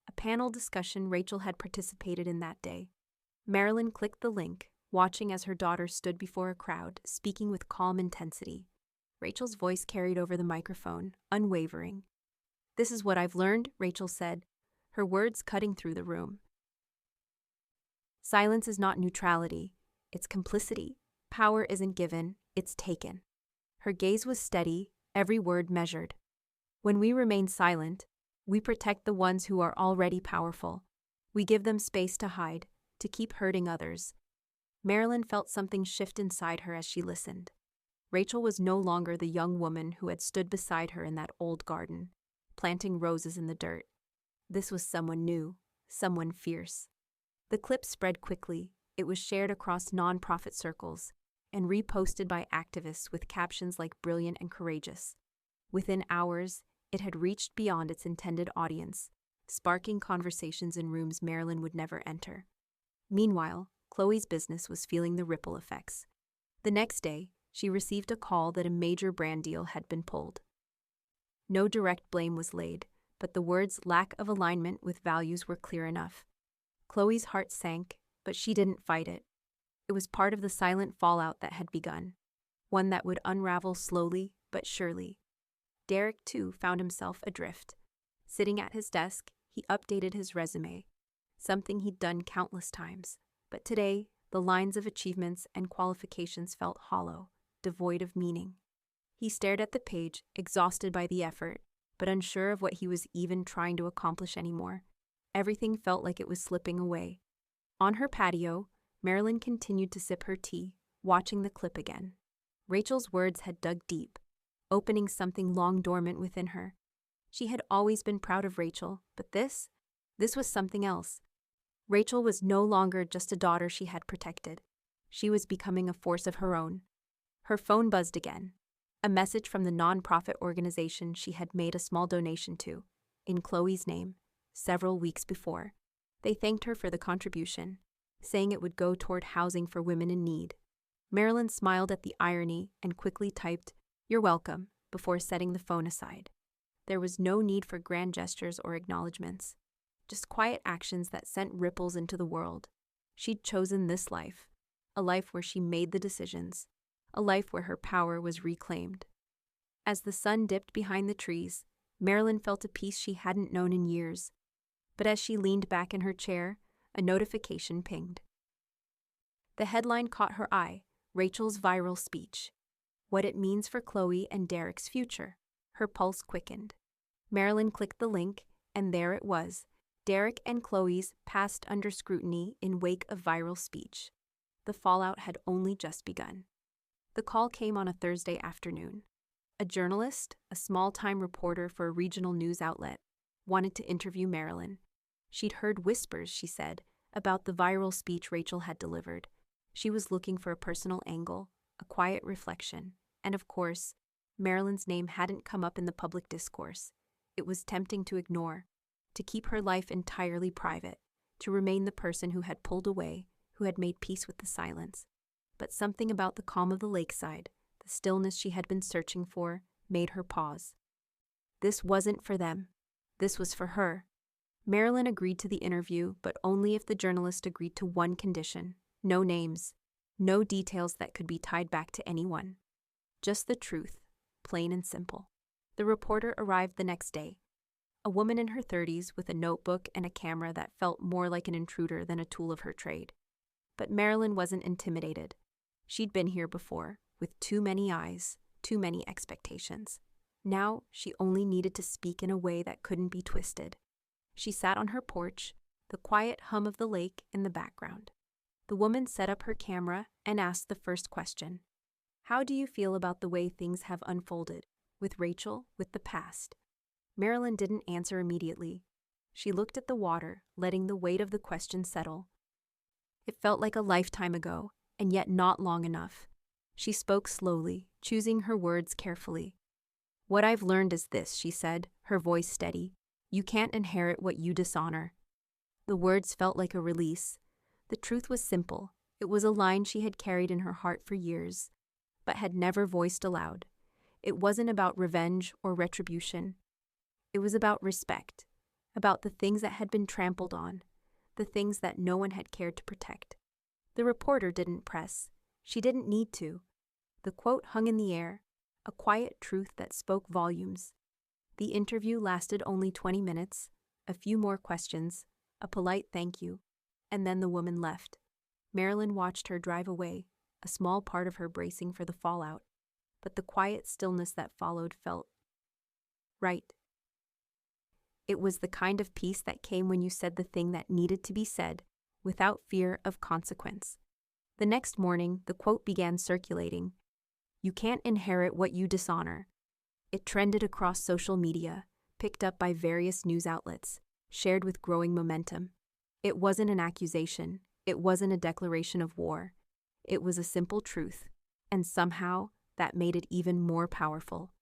A panel discussion Rachel had participated in that day. Marilyn clicked the link, watching as her daughter stood before a crowd, speaking with calm intensity. Rachel's voice carried over the microphone, unwavering. "This is what I've learned," Rachel said, her words cutting through the room. "Silence is not neutrality, it's complicity. Power isn't given, it's taken." Her gaze was steady, every word measured. When we remain silent, we protect the ones who are already powerful. We give them space to hide, to keep hurting others. Marilyn felt something shift inside her as she listened. Rachel was no longer the young woman who had stood beside her in that old garden, planting roses in the dirt. This was someone new, someone fierce. The clip spread quickly. It was shared across nonprofit circles and reposted by activists with captions like "brilliant" and "courageous." Within hours, it had reached beyond its intended audience, sparking conversations in rooms Marilyn would never enter. Meanwhile, Chloe's business was feeling the ripple effects. The next day, she received a call that a major brand deal had been pulled. No direct blame was laid, but the words "lack of alignment with values" were clear enough. Chloe's heart sank, but she didn't fight it. It was part of the silent fallout that had begun, one that would unravel slowly but surely. Derek, too, found himself adrift. Sitting at his desk, He updated his resume, something he'd done countless times. But today, the lines of achievements and qualifications felt hollow, devoid of meaning. He stared at the page, exhausted by the effort, but unsure of what he was even trying to accomplish anymore. Everything felt like it was slipping away. On her patio, Marilyn continued to sip her tea, watching the clip again. Rachel's words had dug deep, opening something long dormant within her. She had always been proud of Rachel, but this was something else. Rachel was no longer just a daughter she had protected. She was becoming a force of her own. Her phone buzzed again. A message from the non-profit organization she had made a small donation to, in Chloe's name, several weeks before. They thanked her for the contribution, saying it would go toward housing for women in need. Marilyn smiled at the irony and quickly typed, "You're welcome," before setting the phone aside. There was no need for grand gestures or acknowledgments, just quiet actions that sent ripples into the world. She'd chosen this life, a life where she made the decisions, a life where her power was reclaimed. As the sun dipped behind the trees, Marilyn felt a peace she hadn't known in years. But as she leaned back in her chair, a notification pinged. The headline caught her eye, Rachel's viral speech. What it means for Chloe and Derek's future. Her pulse quickened. Marilyn clicked the link, and there it was, Derek and Chloe's passed under scrutiny in wake of viral speech. The fallout had only just begun. The call came on a Thursday afternoon. A journalist, a small-time reporter for a regional news outlet, wanted to interview Marilyn. She'd heard whispers, she said, about the viral speech Rachel had delivered. She was looking for a personal angle, a quiet reflection, and of course, Marilyn's name hadn't come up in the public discourse. It was tempting to ignore, to keep her life entirely private, to remain the person who had pulled away, who had made peace with the silence. But something about the calm of the lakeside, the stillness she had been searching for, made her pause. This wasn't for them. This was for her. Marilyn agreed to the interview, but only if the journalist agreed to one condition: no names, no details that could be tied back to anyone. Just the truth, plain and simple. The reporter arrived the next day. A woman in her 30s with a notebook and a camera that felt more like an intruder than a tool of her trade. But Marilyn wasn't intimidated. She'd been here before, with too many eyes, too many expectations. Now, she only needed to speak in a way that couldn't be twisted. She sat on her porch, the quiet hum of the lake in the background. The woman set up her camera and asked the first question. "How do you feel about the way things have unfolded, with Rachel, with the past?" Marilyn didn't answer immediately. She looked at the water, letting the weight of the question settle. It felt like a lifetime ago, and yet not long enough. She spoke slowly, choosing her words carefully. "What I've learned is this," she said, her voice steady. "You can't inherit what you dishonor." The words felt like a release. The truth was simple. It was a line she had carried in her heart for years, but had never voiced aloud. It wasn't about revenge or retribution. It was about respect, about the things that had been trampled on, the things that no one had cared to protect. The reporter didn't press. She didn't need to. The quote hung in the air, a quiet truth that spoke volumes. The interview lasted only 20 minutes, a few more questions, a polite thank you, and then the woman left. Marilyn watched her drive away, a small part of her bracing for the fallout, but the quiet stillness that followed felt right. It was the kind of peace that came when you said the thing that needed to be said, without fear of consequence. The next morning, the quote began circulating. "You can't inherit what you dishonor." It trended across social media, picked up by various news outlets, shared with growing momentum. It wasn't an accusation. It wasn't a declaration of war. It was a simple truth, and somehow that made it even more powerful.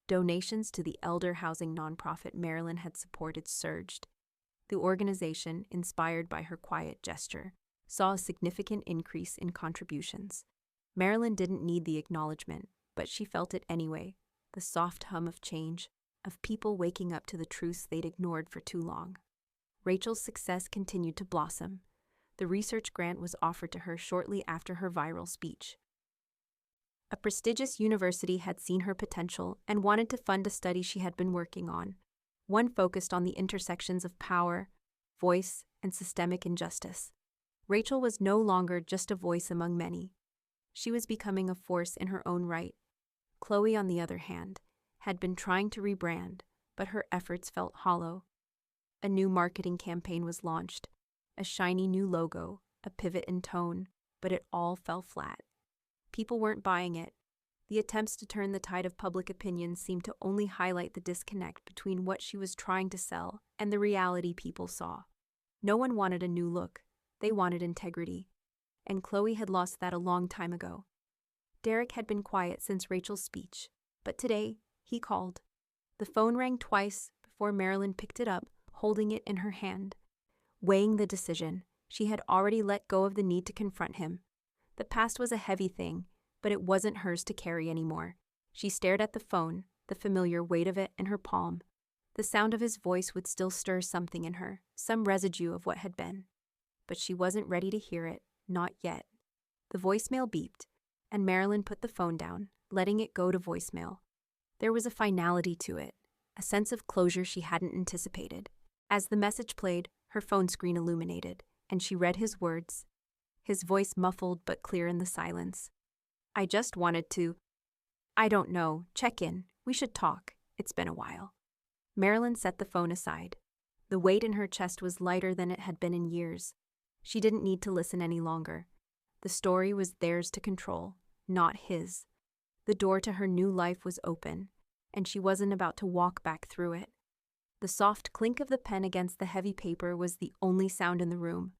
Donations to the elder housing nonprofit Marilyn had supported surged. The organization, inspired by her quiet gesture, saw a significant increase in contributions. Marilyn didn't need the acknowledgement, but she felt it anyway, the soft hum of change, of people waking up to the truths they'd ignored for too long. Rachel's success continued to blossom. The research grant was offered to her shortly after her viral speech. A prestigious university had seen her potential and wanted to fund a study she had been working on. One focused on the intersections of power, voice, and systemic injustice. Rachel was no longer just a voice among many. She was becoming a force in her own right. Chloe, on the other hand, had been trying to rebrand, but her efforts felt hollow. A new marketing campaign was launched, a shiny new logo, a pivot in tone, but it all fell flat. People weren't buying it. The attempts to turn the tide of public opinion seemed to only highlight the disconnect between what she was trying to sell and the reality people saw. No one wanted a new look. They wanted integrity. And Chloe had lost that a long time ago. Derek had been quiet since Rachel's speech, but today, he called. The phone rang twice before Marilyn picked it up, holding it in her hand. Weighing the decision, she had already let go of the need to confront him. The past was a heavy thing, but it wasn't hers to carry anymore. She stared at the phone, the familiar weight of it in her palm. The sound of his voice would still stir something in her, some residue of what had been. But she wasn't ready to hear it, not yet. The voicemail beeped, and Marilyn put the phone down, letting it go to voicemail. There was a finality to it, a sense of closure she hadn't anticipated. As the message played, her phone screen illuminated, and she read his words. His voice muffled but clear in the silence. I just wanted to. I don't know, check in. We should talk. It's been a while. Marilyn set the phone aside. The weight in her chest was lighter than it had been in years. She didn't need to listen any longer. The story was theirs to control, not his. The door to her new life was open, and she wasn't about to walk back through it. The soft clink of the pen against the heavy paper was the only sound in the room.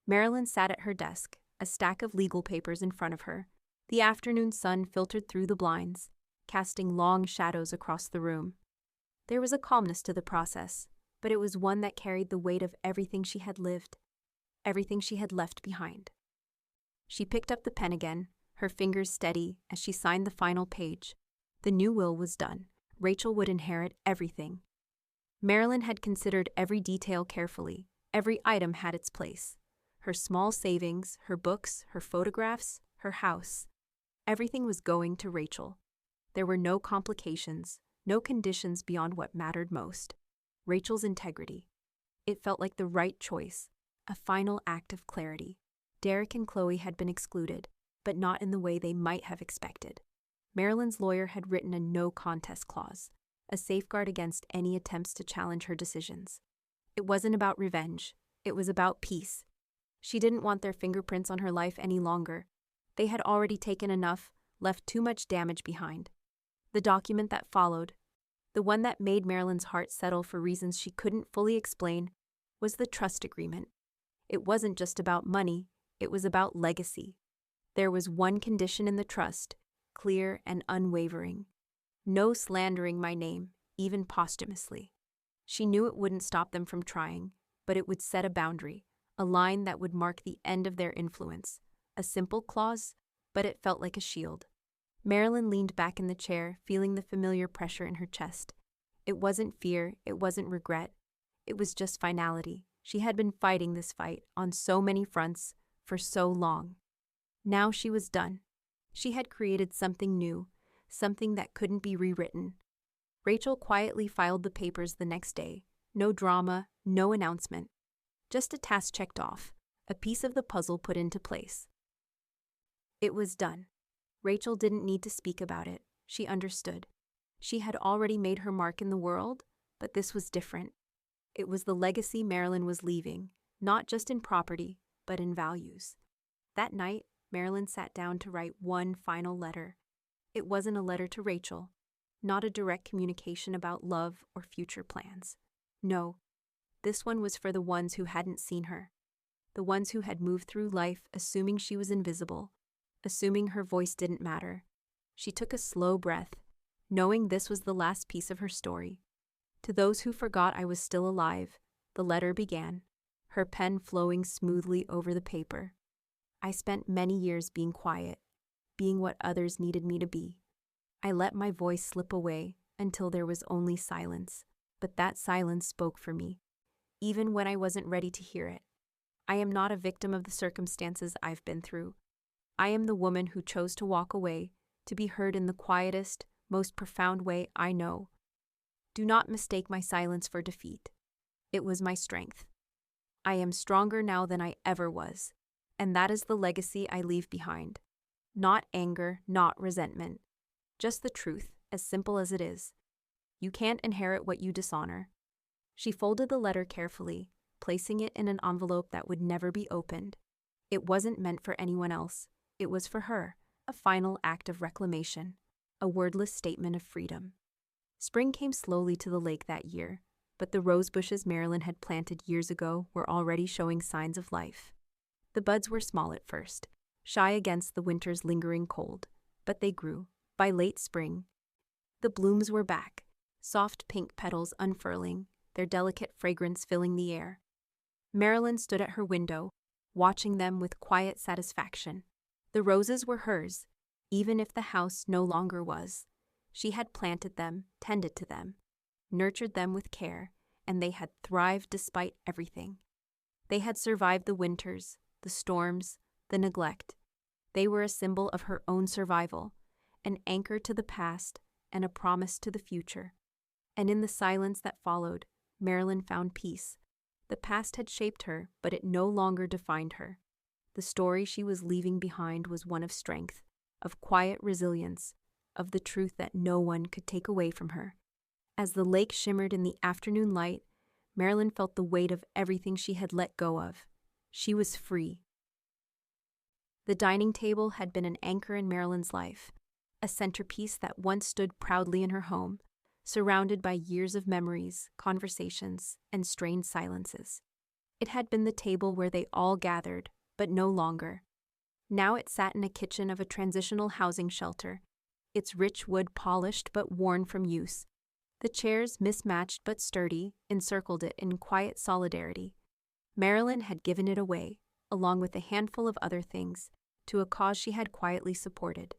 Marilyn sat at her desk, a stack of legal papers in front of her. The afternoon sun filtered through the blinds, casting long shadows across the room. There was a calmness to the process, but it was one that carried the weight of everything she had lived, everything she had left behind. She picked up the pen again, her fingers steady as she signed the final page. The new will was done. Rachel would inherit everything. Marilyn had considered every detail carefully. Every item had its place. Her small savings, her books, her photographs, her house. Everything was going to Rachel. There were no complications, no conditions beyond what mattered most. Rachel's integrity. It felt like the right choice, a final act of clarity. Derek and Chloe had been excluded, but not in the way they might have expected. Marilyn's lawyer had written a no-contest clause, a safeguard against any attempts to challenge her decisions. It wasn't about revenge. It was about peace. She didn't want their fingerprints on her life any longer. They had already taken enough, left too much damage behind. The document that followed, the one that made Marilyn's heart settle for reasons she couldn't fully explain, was the trust agreement. It wasn't just about money, it was about legacy. There was one condition in the trust, clear and unwavering. No slandering my name, even posthumously. She knew it wouldn't stop them from trying, but it would set a boundary, a line that would mark the end of their influence. A simple clause, but it felt like a shield. Marilyn leaned back in the chair, feeling the familiar pressure in her chest. It wasn't fear, it wasn't regret. It was just finality. She had been fighting this fight on so many fronts for so long. Now she was done. She had created something new, something that couldn't be rewritten. Rachel quietly filed the papers the next day. No drama, no announcement. Just a task checked off, a piece of the puzzle put into place. It was done. Rachel didn't need to speak about it. She understood. She had already made her mark in the world, but this was different. It was the legacy Marilyn was leaving, not just in property, but in values. That night, Marilyn sat down to write one final letter. It wasn't a letter to Rachel, not a direct communication about love or future plans. No, this one was for the ones who hadn't seen her, the ones who had moved through life assuming she was invisible, assuming her voice didn't matter. She took a slow breath, knowing this was the last piece of her story. To those who forgot I was still alive, the letter began, her pen flowing smoothly over the paper. I spent many years being quiet, being what others needed me to be. I let my voice slip away until there was only silence, but that silence spoke for me, even when I wasn't ready to hear it. I am not a victim of the circumstances I've been through. I am the woman who chose to walk away, to be heard in the quietest, most profound way I know. Do not mistake my silence for defeat. It was my strength. I am stronger now than I ever was, and that is the legacy I leave behind. Not anger, not resentment. Just the truth, as simple as it is. You can't inherit what you dishonor. She folded the letter carefully, placing it in an envelope that would never be opened. It wasn't meant for anyone else. It was for her, a final act of reclamation, a wordless statement of freedom. Spring came slowly to the lake that year, but the rose bushes Marilyn had planted years ago were already showing signs of life. The buds were small at first, shy against the winter's lingering cold, but they grew. By late spring, the blooms were back, soft pink petals unfurling, their delicate fragrance filling the air. Marilyn stood at her window, watching them with quiet satisfaction. The roses were hers, even if the house no longer was. She had planted them, tended to them, nurtured them with care, and they had thrived despite everything. They had survived the winters, the storms, the neglect. They were a symbol of her own survival, an anchor to the past and a promise to the future. And in the silence that followed, Marilyn found peace. The past had shaped her, but it no longer defined her. The story she was leaving behind was one of strength, of quiet resilience, of the truth that no one could take away from her. As the lake shimmered in the afternoon light, Marilyn felt the weight of everything she had let go of. She was free. The dining table had been an anchor in Marilyn's life, a centerpiece that once stood proudly in her home, surrounded by years of memories, conversations, and strained silences. It had been the table where they all gathered, but no longer. Now it sat in a kitchen of a transitional housing shelter, its rich wood polished but worn from use. The chairs, mismatched but sturdy, encircled it in quiet solidarity. Marilyn had given it away, along with a handful of other things, to a cause she had quietly supported,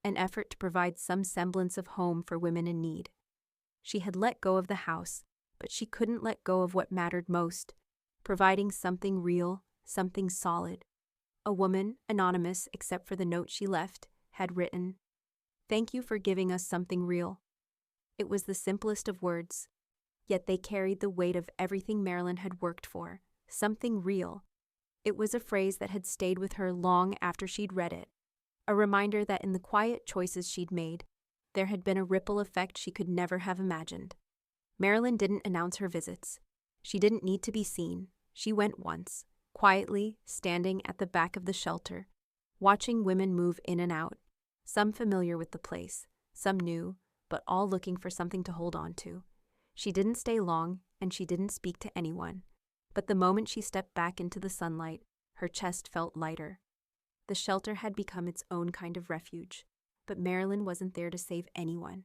an effort to provide some semblance of home for women in need. She had let go of the house, but she couldn't let go of what mattered most, providing something real, something solid. A woman, anonymous except for the note she left, had written, "Thank you for giving us something real." It was the simplest of words, yet they carried the weight of everything Marilyn had worked for, something real. It was a phrase that had stayed with her long after she'd read it, a reminder that in the quiet choices she'd made, there had been a ripple effect she could never have imagined. Marilyn didn't announce her visits. She didn't need to be seen. She went once, quietly, standing at the back of the shelter, watching women move in and out, some familiar with the place, some new, but all looking for something to hold on to. She didn't stay long, and she didn't speak to anyone. But the moment she stepped back into the sunlight, her chest felt lighter. The shelter had become its own kind of refuge, but Marilyn wasn't there to save anyone.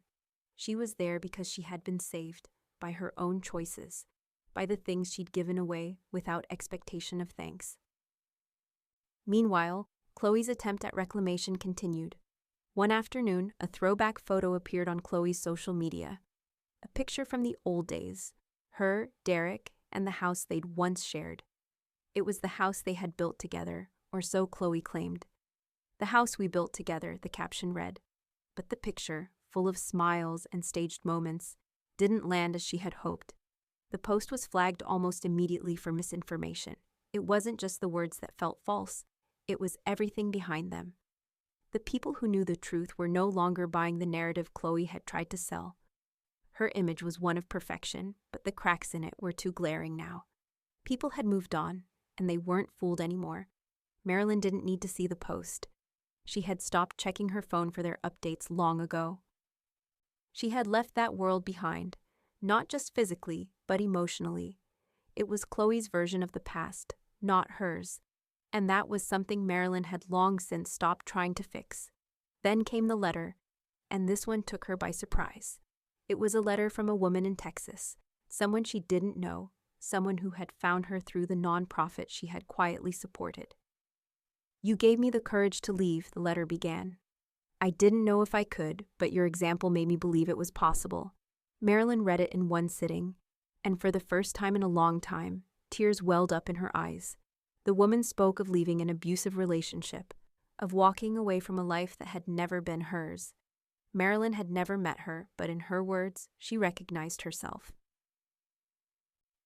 She was there because she had been saved by her own choices, by the things she'd given away without expectation of thanks. Meanwhile, Chloe's attempt at reclamation continued. One afternoon, a throwback photo appeared on Chloe's social media. A picture from the old days, her, Derek, and the house they'd once shared. It was the house they had built together, or so Chloe claimed. "The house we built together," the caption read. But the picture, full of smiles and staged moments, didn't land as she had hoped. The post was flagged almost immediately for misinformation. It wasn't just the words that felt false, it was everything behind them. The people who knew the truth were no longer buying the narrative Chloe had tried to sell. Her image was one of perfection, but the cracks in it were too glaring now. People had moved on, and they weren't fooled anymore. Marilyn didn't need to see the post. She had stopped checking her phone for their updates long ago. She had left that world behind, not just physically, but emotionally. It was Chloe's version of the past, not hers, and that was something Marilyn had long since stopped trying to fix. Then came the letter, and this one took her by surprise. It was a letter from a woman in Texas, someone she didn't know, someone who had found her through the nonprofit she had quietly supported. "You gave me the courage to leave," the letter began. "I didn't know if I could, but your example made me believe it was possible." Marilyn read it in one sitting, and for the first time in a long time, tears welled up in her eyes. The woman spoke of leaving an abusive relationship, of walking away from a life that had never been hers. Marilyn had never met her, but in her words, she recognized herself.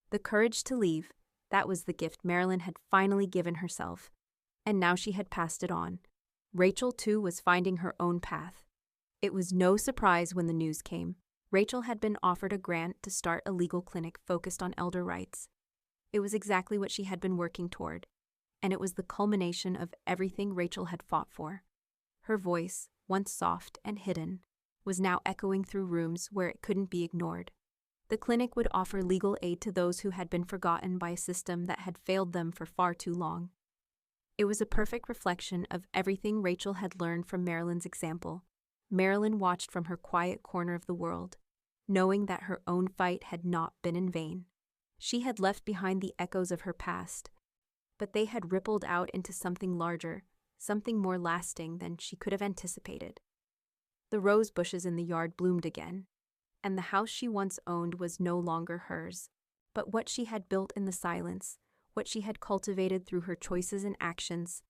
The courage to leave, that was the gift Marilyn had finally given herself, and now she had passed it on. Rachel, too, was finding her own path. It was no surprise when the news came. Rachel had been offered a grant to start a legal clinic focused on elder rights. It was exactly what she had been working toward, and it was the culmination of everything Rachel had fought for. Her voice, once soft and hidden, was now echoing through rooms where it couldn't be ignored. The clinic would offer legal aid to those who had been forgotten by a system that had failed them for far too long. It was a perfect reflection of everything Rachel had learned from Marilyn's example. Marilyn watched from her quiet corner of the world, knowing that her own fight had not been in vain. She had left behind the echoes of her past, but they had rippled out into something larger, something more lasting than she could have anticipated. The rose bushes in the yard bloomed again, and the house she once owned was no longer hers, but what she had built in the silence, what she had cultivated through her choices and actions,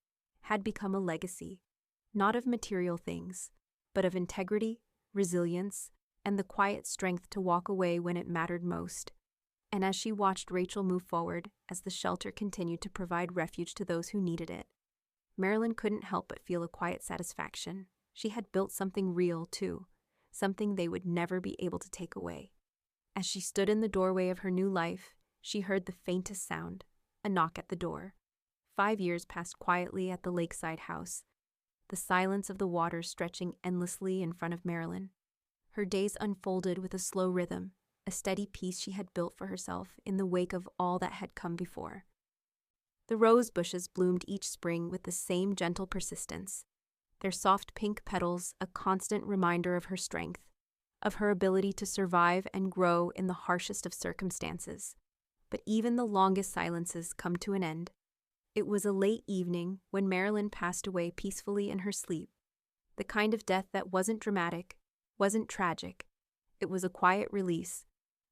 had become a legacy, not of material things, but of integrity, resilience, and the quiet strength to walk away when it mattered most. And as she watched Rachel move forward, as the shelter continued to provide refuge to those who needed it, Marilyn couldn't help but feel a quiet satisfaction. She had built something real, too, something they would never be able to take away. As she stood in the doorway of her new life, she heard the faintest sound, a knock at the door. 5 years passed quietly at the lakeside house, the silence of the water stretching endlessly in front of Marilyn. Her days unfolded with a slow rhythm, a steady peace she had built for herself in the wake of all that had come before. The rose bushes bloomed each spring with the same gentle persistence, their soft pink petals a constant reminder of her strength, of her ability to survive and grow in the harshest of circumstances. But even the longest silences come to an end. It was a late evening when Marilyn passed away peacefully in her sleep, the kind of death that wasn't dramatic, wasn't tragic. It was a quiet release,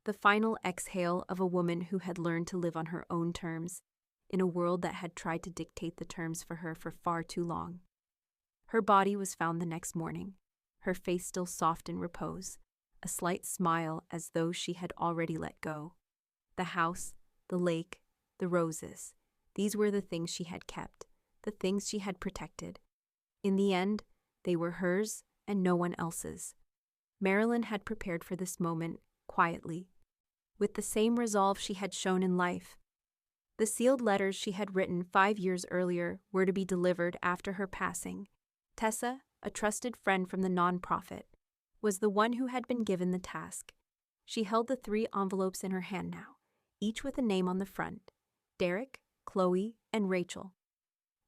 the final exhale of a woman who had learned to live on her own terms, in a world that had tried to dictate the terms for her for far too long. Her body was found the next morning, her face still soft in repose, a slight smile as though she had already let go. The house, the lake, the roses, these were the things she had kept, the things she had protected. In the end, they were hers and no one else's. Marilyn had prepared for this moment quietly, with the same resolve she had shown in life. The sealed letters she had written 5 years earlier were to be delivered after her passing. Tessa, a trusted friend from the nonprofit, was the one who had been given the task. She held the 3 envelopes in her hand now, each with a name on the front: Derek, Chloe, and Rachel.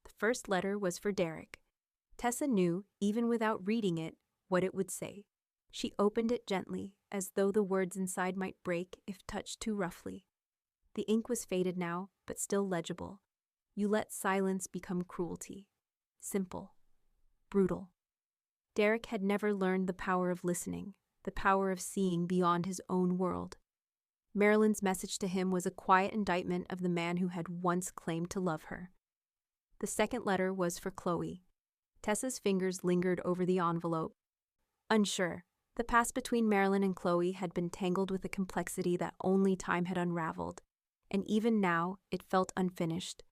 The first letter was for Derek. Tessa knew, even without reading it, what it would say. She opened it gently, as though the words inside might break if touched too roughly. The ink was faded now, but still legible. You let silence become cruelty. Simple. Brutal. Derek had never learned the power of listening, the power of seeing beyond his own world. Marilyn's message to him was a quiet indictment of the man who had once claimed to love her. The second letter was for Chloe. Tessa's fingers lingered over the envelope. Unsure, the past between Marilyn and Chloe had been tangled with a complexity that only time had unraveled, and even now it felt unfinished.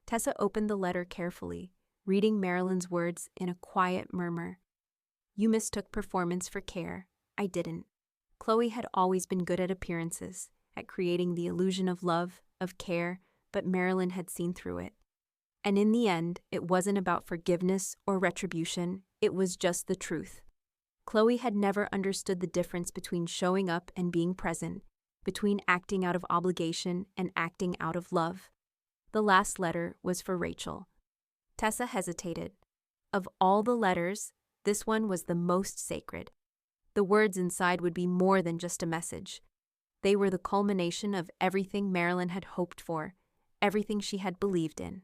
Tessa opened the letter carefully, reading Marilyn's words in a quiet murmur. You mistook performance for care. I didn't. Chloe had always been good at appearances, at creating the illusion of love, of care, but Marilyn had seen through it. And in the end, it wasn't about forgiveness or retribution, it was just the truth. Chloe had never understood the difference between showing up and being present, between acting out of obligation and acting out of love. The last letter was for Rachel. Tessa hesitated. Of all the letters, this one was the most sacred. The words inside would be more than just a message. They were the culmination of everything Marilyn had hoped for, everything she had believed in.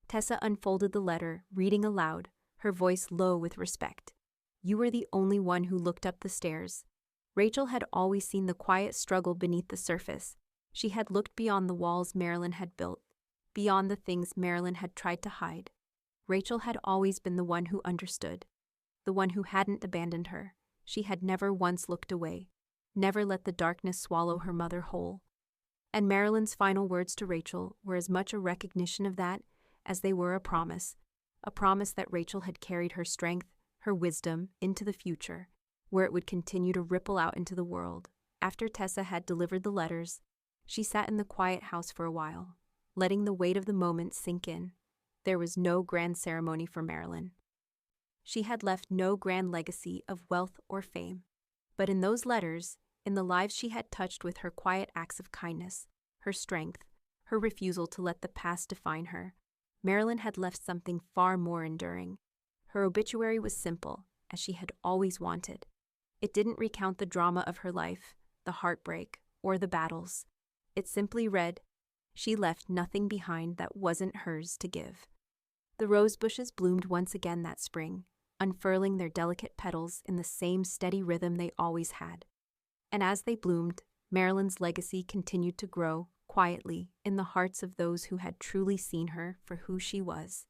Tessa unfolded the letter, reading aloud, her voice low with respect. You were the only one who looked up the stairs. Rachel had always seen the quiet struggle beneath the surface. She had looked beyond the walls Marilyn had built, beyond the things Marilyn had tried to hide. Rachel had always been the one who understood. the one who hadn't abandoned her. She had never once looked away, never let the darkness swallow her mother whole. And Marilyn's final words to Rachel were as much a recognition of that as they were a promise that Rachel had carried her strength, her wisdom, into the future, where it would continue to ripple out into the world. After Tessa had delivered the letters, she sat in the quiet house for a while, letting the weight of the moment sink in. There was no grand ceremony for Marilyn. She had left no grand legacy of wealth or fame. But in those letters, in the lives she had touched with her quiet acts of kindness, her strength, her refusal to let the past define her, Marilyn had left something far more enduring. Her obituary was simple, as she had always wanted. It didn't recount the drama of her life, the heartbreak, or the battles. It simply read, "She left nothing behind that wasn't hers to give." The rose bushes bloomed once again that spring, unfurling their delicate petals in the same steady rhythm they always had. And as they bloomed, Marilyn's legacy continued to grow, quietly, in the hearts of those who had truly seen her for who she was.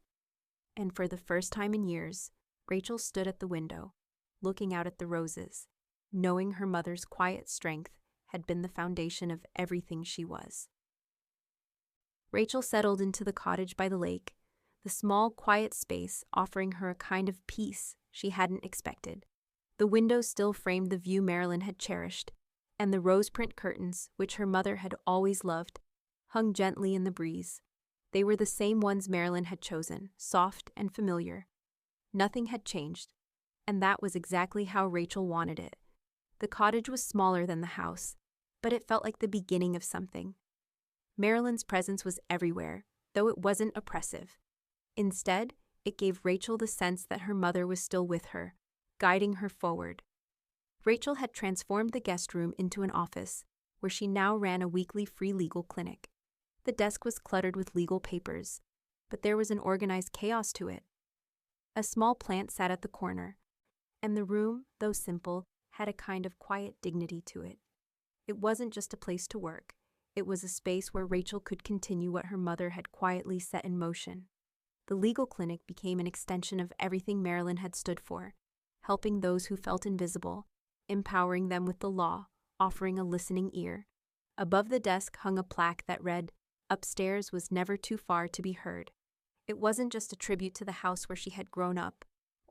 And for the first time in years, Rachel stood at the window, looking out at the roses, knowing her mother's quiet strength had been the foundation of everything she was. Rachel settled into the cottage by the lake, the small, quiet space offering her a kind of peace she hadn't expected. The windows still framed the view Marilyn had cherished, and the rose-print curtains, which her mother had always loved, hung gently in the breeze. They were the same ones Marilyn had chosen, soft and familiar. Nothing had changed, and that was exactly how Rachel wanted it. The cottage was smaller than the house, but it felt like the beginning of something. Marilyn's presence was everywhere, though it wasn't oppressive. Instead, it gave Rachel the sense that her mother was still with her, guiding her forward. Rachel had transformed the guest room into an office, where she now ran a weekly free legal clinic. The desk was cluttered with legal papers, but there was an organized chaos to it. A small plant sat at the corner, and the room, though simple, had a kind of quiet dignity to it. It wasn't just a place to work. It was a space where Rachel could continue what her mother had quietly set in motion. The legal clinic became an extension of everything Marilyn had stood for, helping those who felt invisible, empowering them with the law, offering a listening ear. Above the desk hung a plaque that read, "Upstairs was never too far to be heard." It wasn't just a tribute to the house where she had grown up,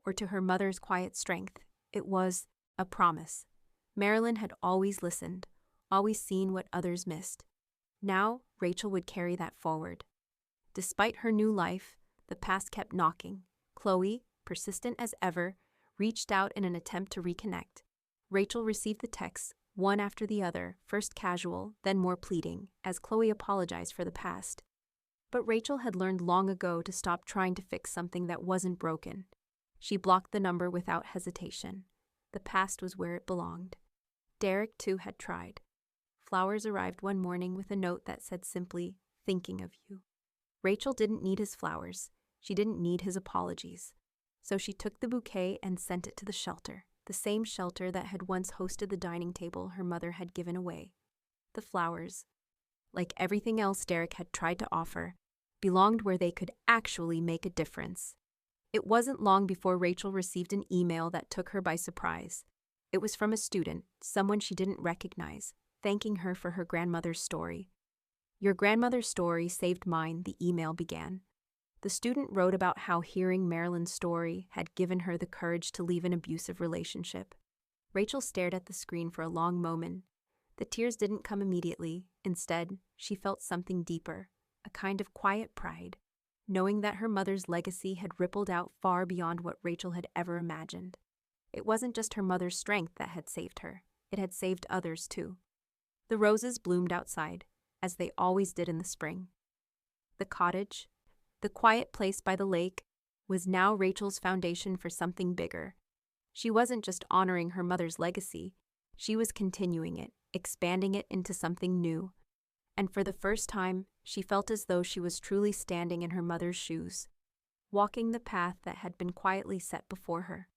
or to her mother's quiet strength. It was a promise. Marilyn had always listened, always seen what others missed. Now, Rachel would carry that forward. Despite her new life, the past kept knocking. Chloe, persistent as ever, reached out in an attempt to reconnect. Rachel received the texts, one after the other, first casual, then more pleading, as Chloe apologized for the past. But Rachel had learned long ago to stop trying to fix something that wasn't broken. She blocked the number without hesitation. The past was where it belonged. Derek, too, had tried. Flowers arrived one morning with a note that said simply, "Thinking of you." Rachel didn't need his flowers. She didn't need his apologies. So she took the bouquet and sent it to the shelter, the same shelter that had once hosted the dining table her mother had given away. The flowers, like everything else Derek had tried to offer, belonged where they could actually make a difference. It wasn't long before Rachel received an email that took her by surprise. It was from a student, someone she didn't recognize, thanking her for her grandmother's story. "Your grandmother's story saved mine," the email began. The student wrote about how hearing Marilyn's story had given her the courage to leave an abusive relationship. Rachel stared at the screen for a long moment. The tears didn't come immediately. Instead, she felt something deeper, a kind of quiet pride, knowing that her mother's legacy had rippled out far beyond what Rachel had ever imagined. It wasn't just her mother's strength that had saved her. It had saved others, too. The roses bloomed outside, as they always did in the spring. The cottage, the quiet place by the lake, was now Rachel's foundation for something bigger. She wasn't just honoring her mother's legacy, she was continuing it, expanding it into something new. And for the first time, she felt as though she was truly standing in her mother's shoes, walking the path that had been quietly set before her.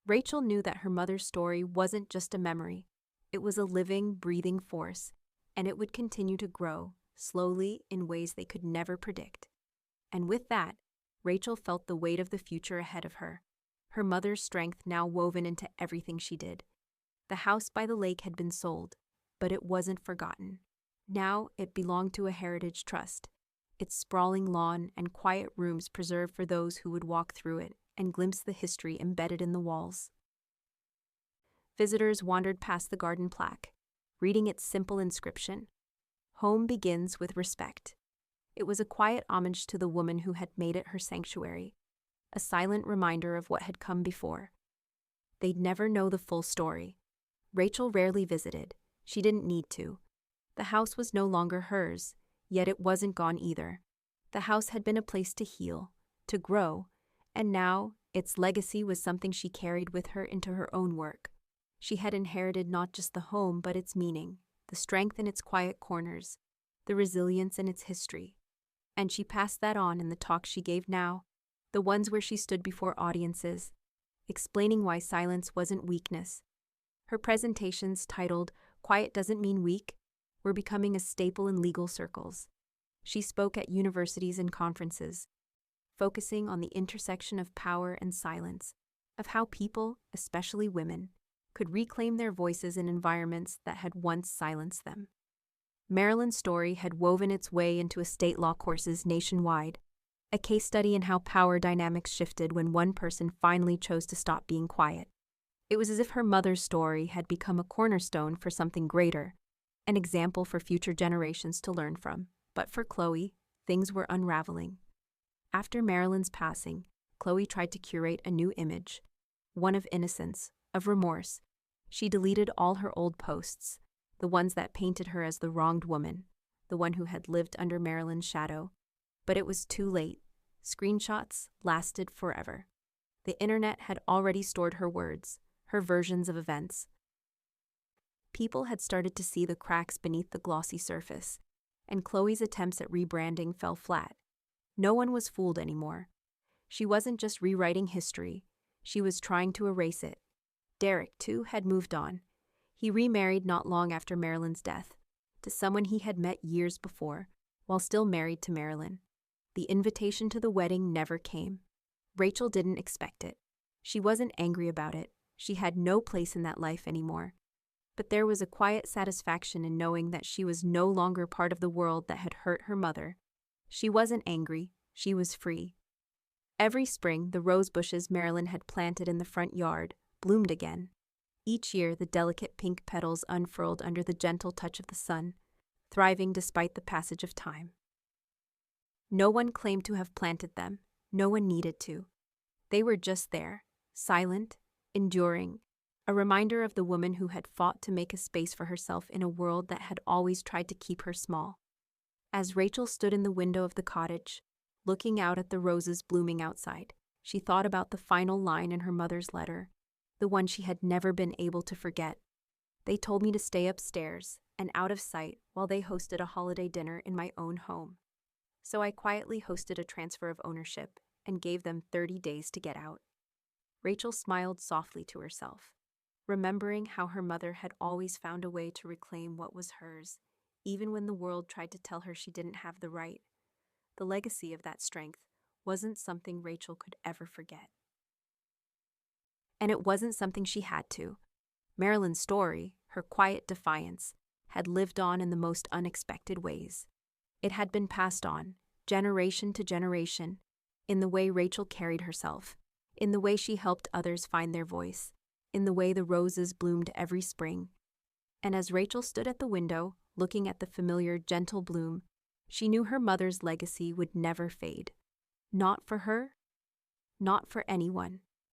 Rachel knew that her mother's story wasn't just a memory. It was a living, breathing force, and it would continue to grow, slowly, in ways they could never predict. And with that, Rachel felt the weight of the future ahead of her. her mother's strength now woven into everything she did. The house by the lake had been sold, but it wasn't forgotten. Now it belonged to a heritage trust, its sprawling lawn and quiet rooms preserved for those who would walk through it and glimpse the history embedded in the walls. Visitors wandered past the garden plaque, reading its simple inscription, "Home begins with respect." It was a quiet homage to the woman who had made it her sanctuary, a silent reminder of what had come before. They'd never know the full story. Rachel rarely visited. She didn't need to. The house was no longer hers, yet it wasn't gone either. The house had been a place to heal, to grow, and now its legacy was something she carried with her into her own work. She had inherited not just the home, but its meaning, the strength in its quiet corners, the resilience in its history. And she passed that on in the talks she gave now, the ones where she stood before audiences, explaining why silence wasn't weakness. Her presentations, titled "Quiet Doesn't Mean Weak," were becoming a staple in legal circles. She spoke at universities and conferences, focusing on the intersection of power and silence, of how people, especially women, could reclaim their voices in environments that had once silenced them. Marilyn's story had woven its way into estate law courses nationwide, a case study in how power dynamics shifted when one person finally chose to stop being quiet. It was as if her mother's story had become a cornerstone for something greater, an example for future generations to learn from. But for Chloe, things were unraveling. After Marilyn's passing, Chloe tried to curate a new image, one of innocence, of remorse. She deleted all her old posts, the ones that painted her as the wronged woman, the one who had lived under Marilyn's shadow. But it was too late. Screenshots lasted forever. The internet had already stored her words, her versions of events. People had started to see the cracks beneath the glossy surface, and Chloe's attempts at rebranding fell flat. No one was fooled anymore. She wasn't just rewriting history, she was trying to erase it. Derek, too, had moved on. He remarried not long after Marilyn's death, to someone he had met years before, while still married to Marilyn. The invitation to the wedding never came. Rachel didn't expect it. She wasn't angry about it. She had no place in that life anymore. But there was a quiet satisfaction in knowing that she was no longer part of the world that had hurt her mother. She wasn't angry. She was free. Every spring, the rose bushes Marilyn had planted in the front yard bloomed again. Each year, the delicate pink petals unfurled under the gentle touch of the sun, thriving despite the passage of time. No one claimed to have planted them. No one needed to. They were just there, silent, enduring, a reminder of the woman who had fought to make a space for herself in a world that had always tried to keep her small. As Rachel stood in the window of the cottage, looking out at the roses blooming outside, she thought about the final line in her mother's letter, the one she had never been able to forget. "They told me to stay upstairs and out of sight while they hosted a holiday dinner in my own home. So I quietly hosted a transfer of ownership and gave them 30 days to get out." Rachel smiled softly to herself, remembering how her mother had always found a way to reclaim what was hers, even when the world tried to tell her she didn't have the right. The legacy of that strength wasn't something Rachel could ever forget. And it wasn't something she had to. Marilyn's story, her quiet defiance, had lived on in the most unexpected ways. It had been passed on, generation to generation, in the way Rachel carried herself, in the way she helped others find their voice, in the way the roses bloomed every spring. And as Rachel stood at the window, looking at the familiar, gentle bloom, she knew her mother's legacy would never fade. Not for her, not for anyone.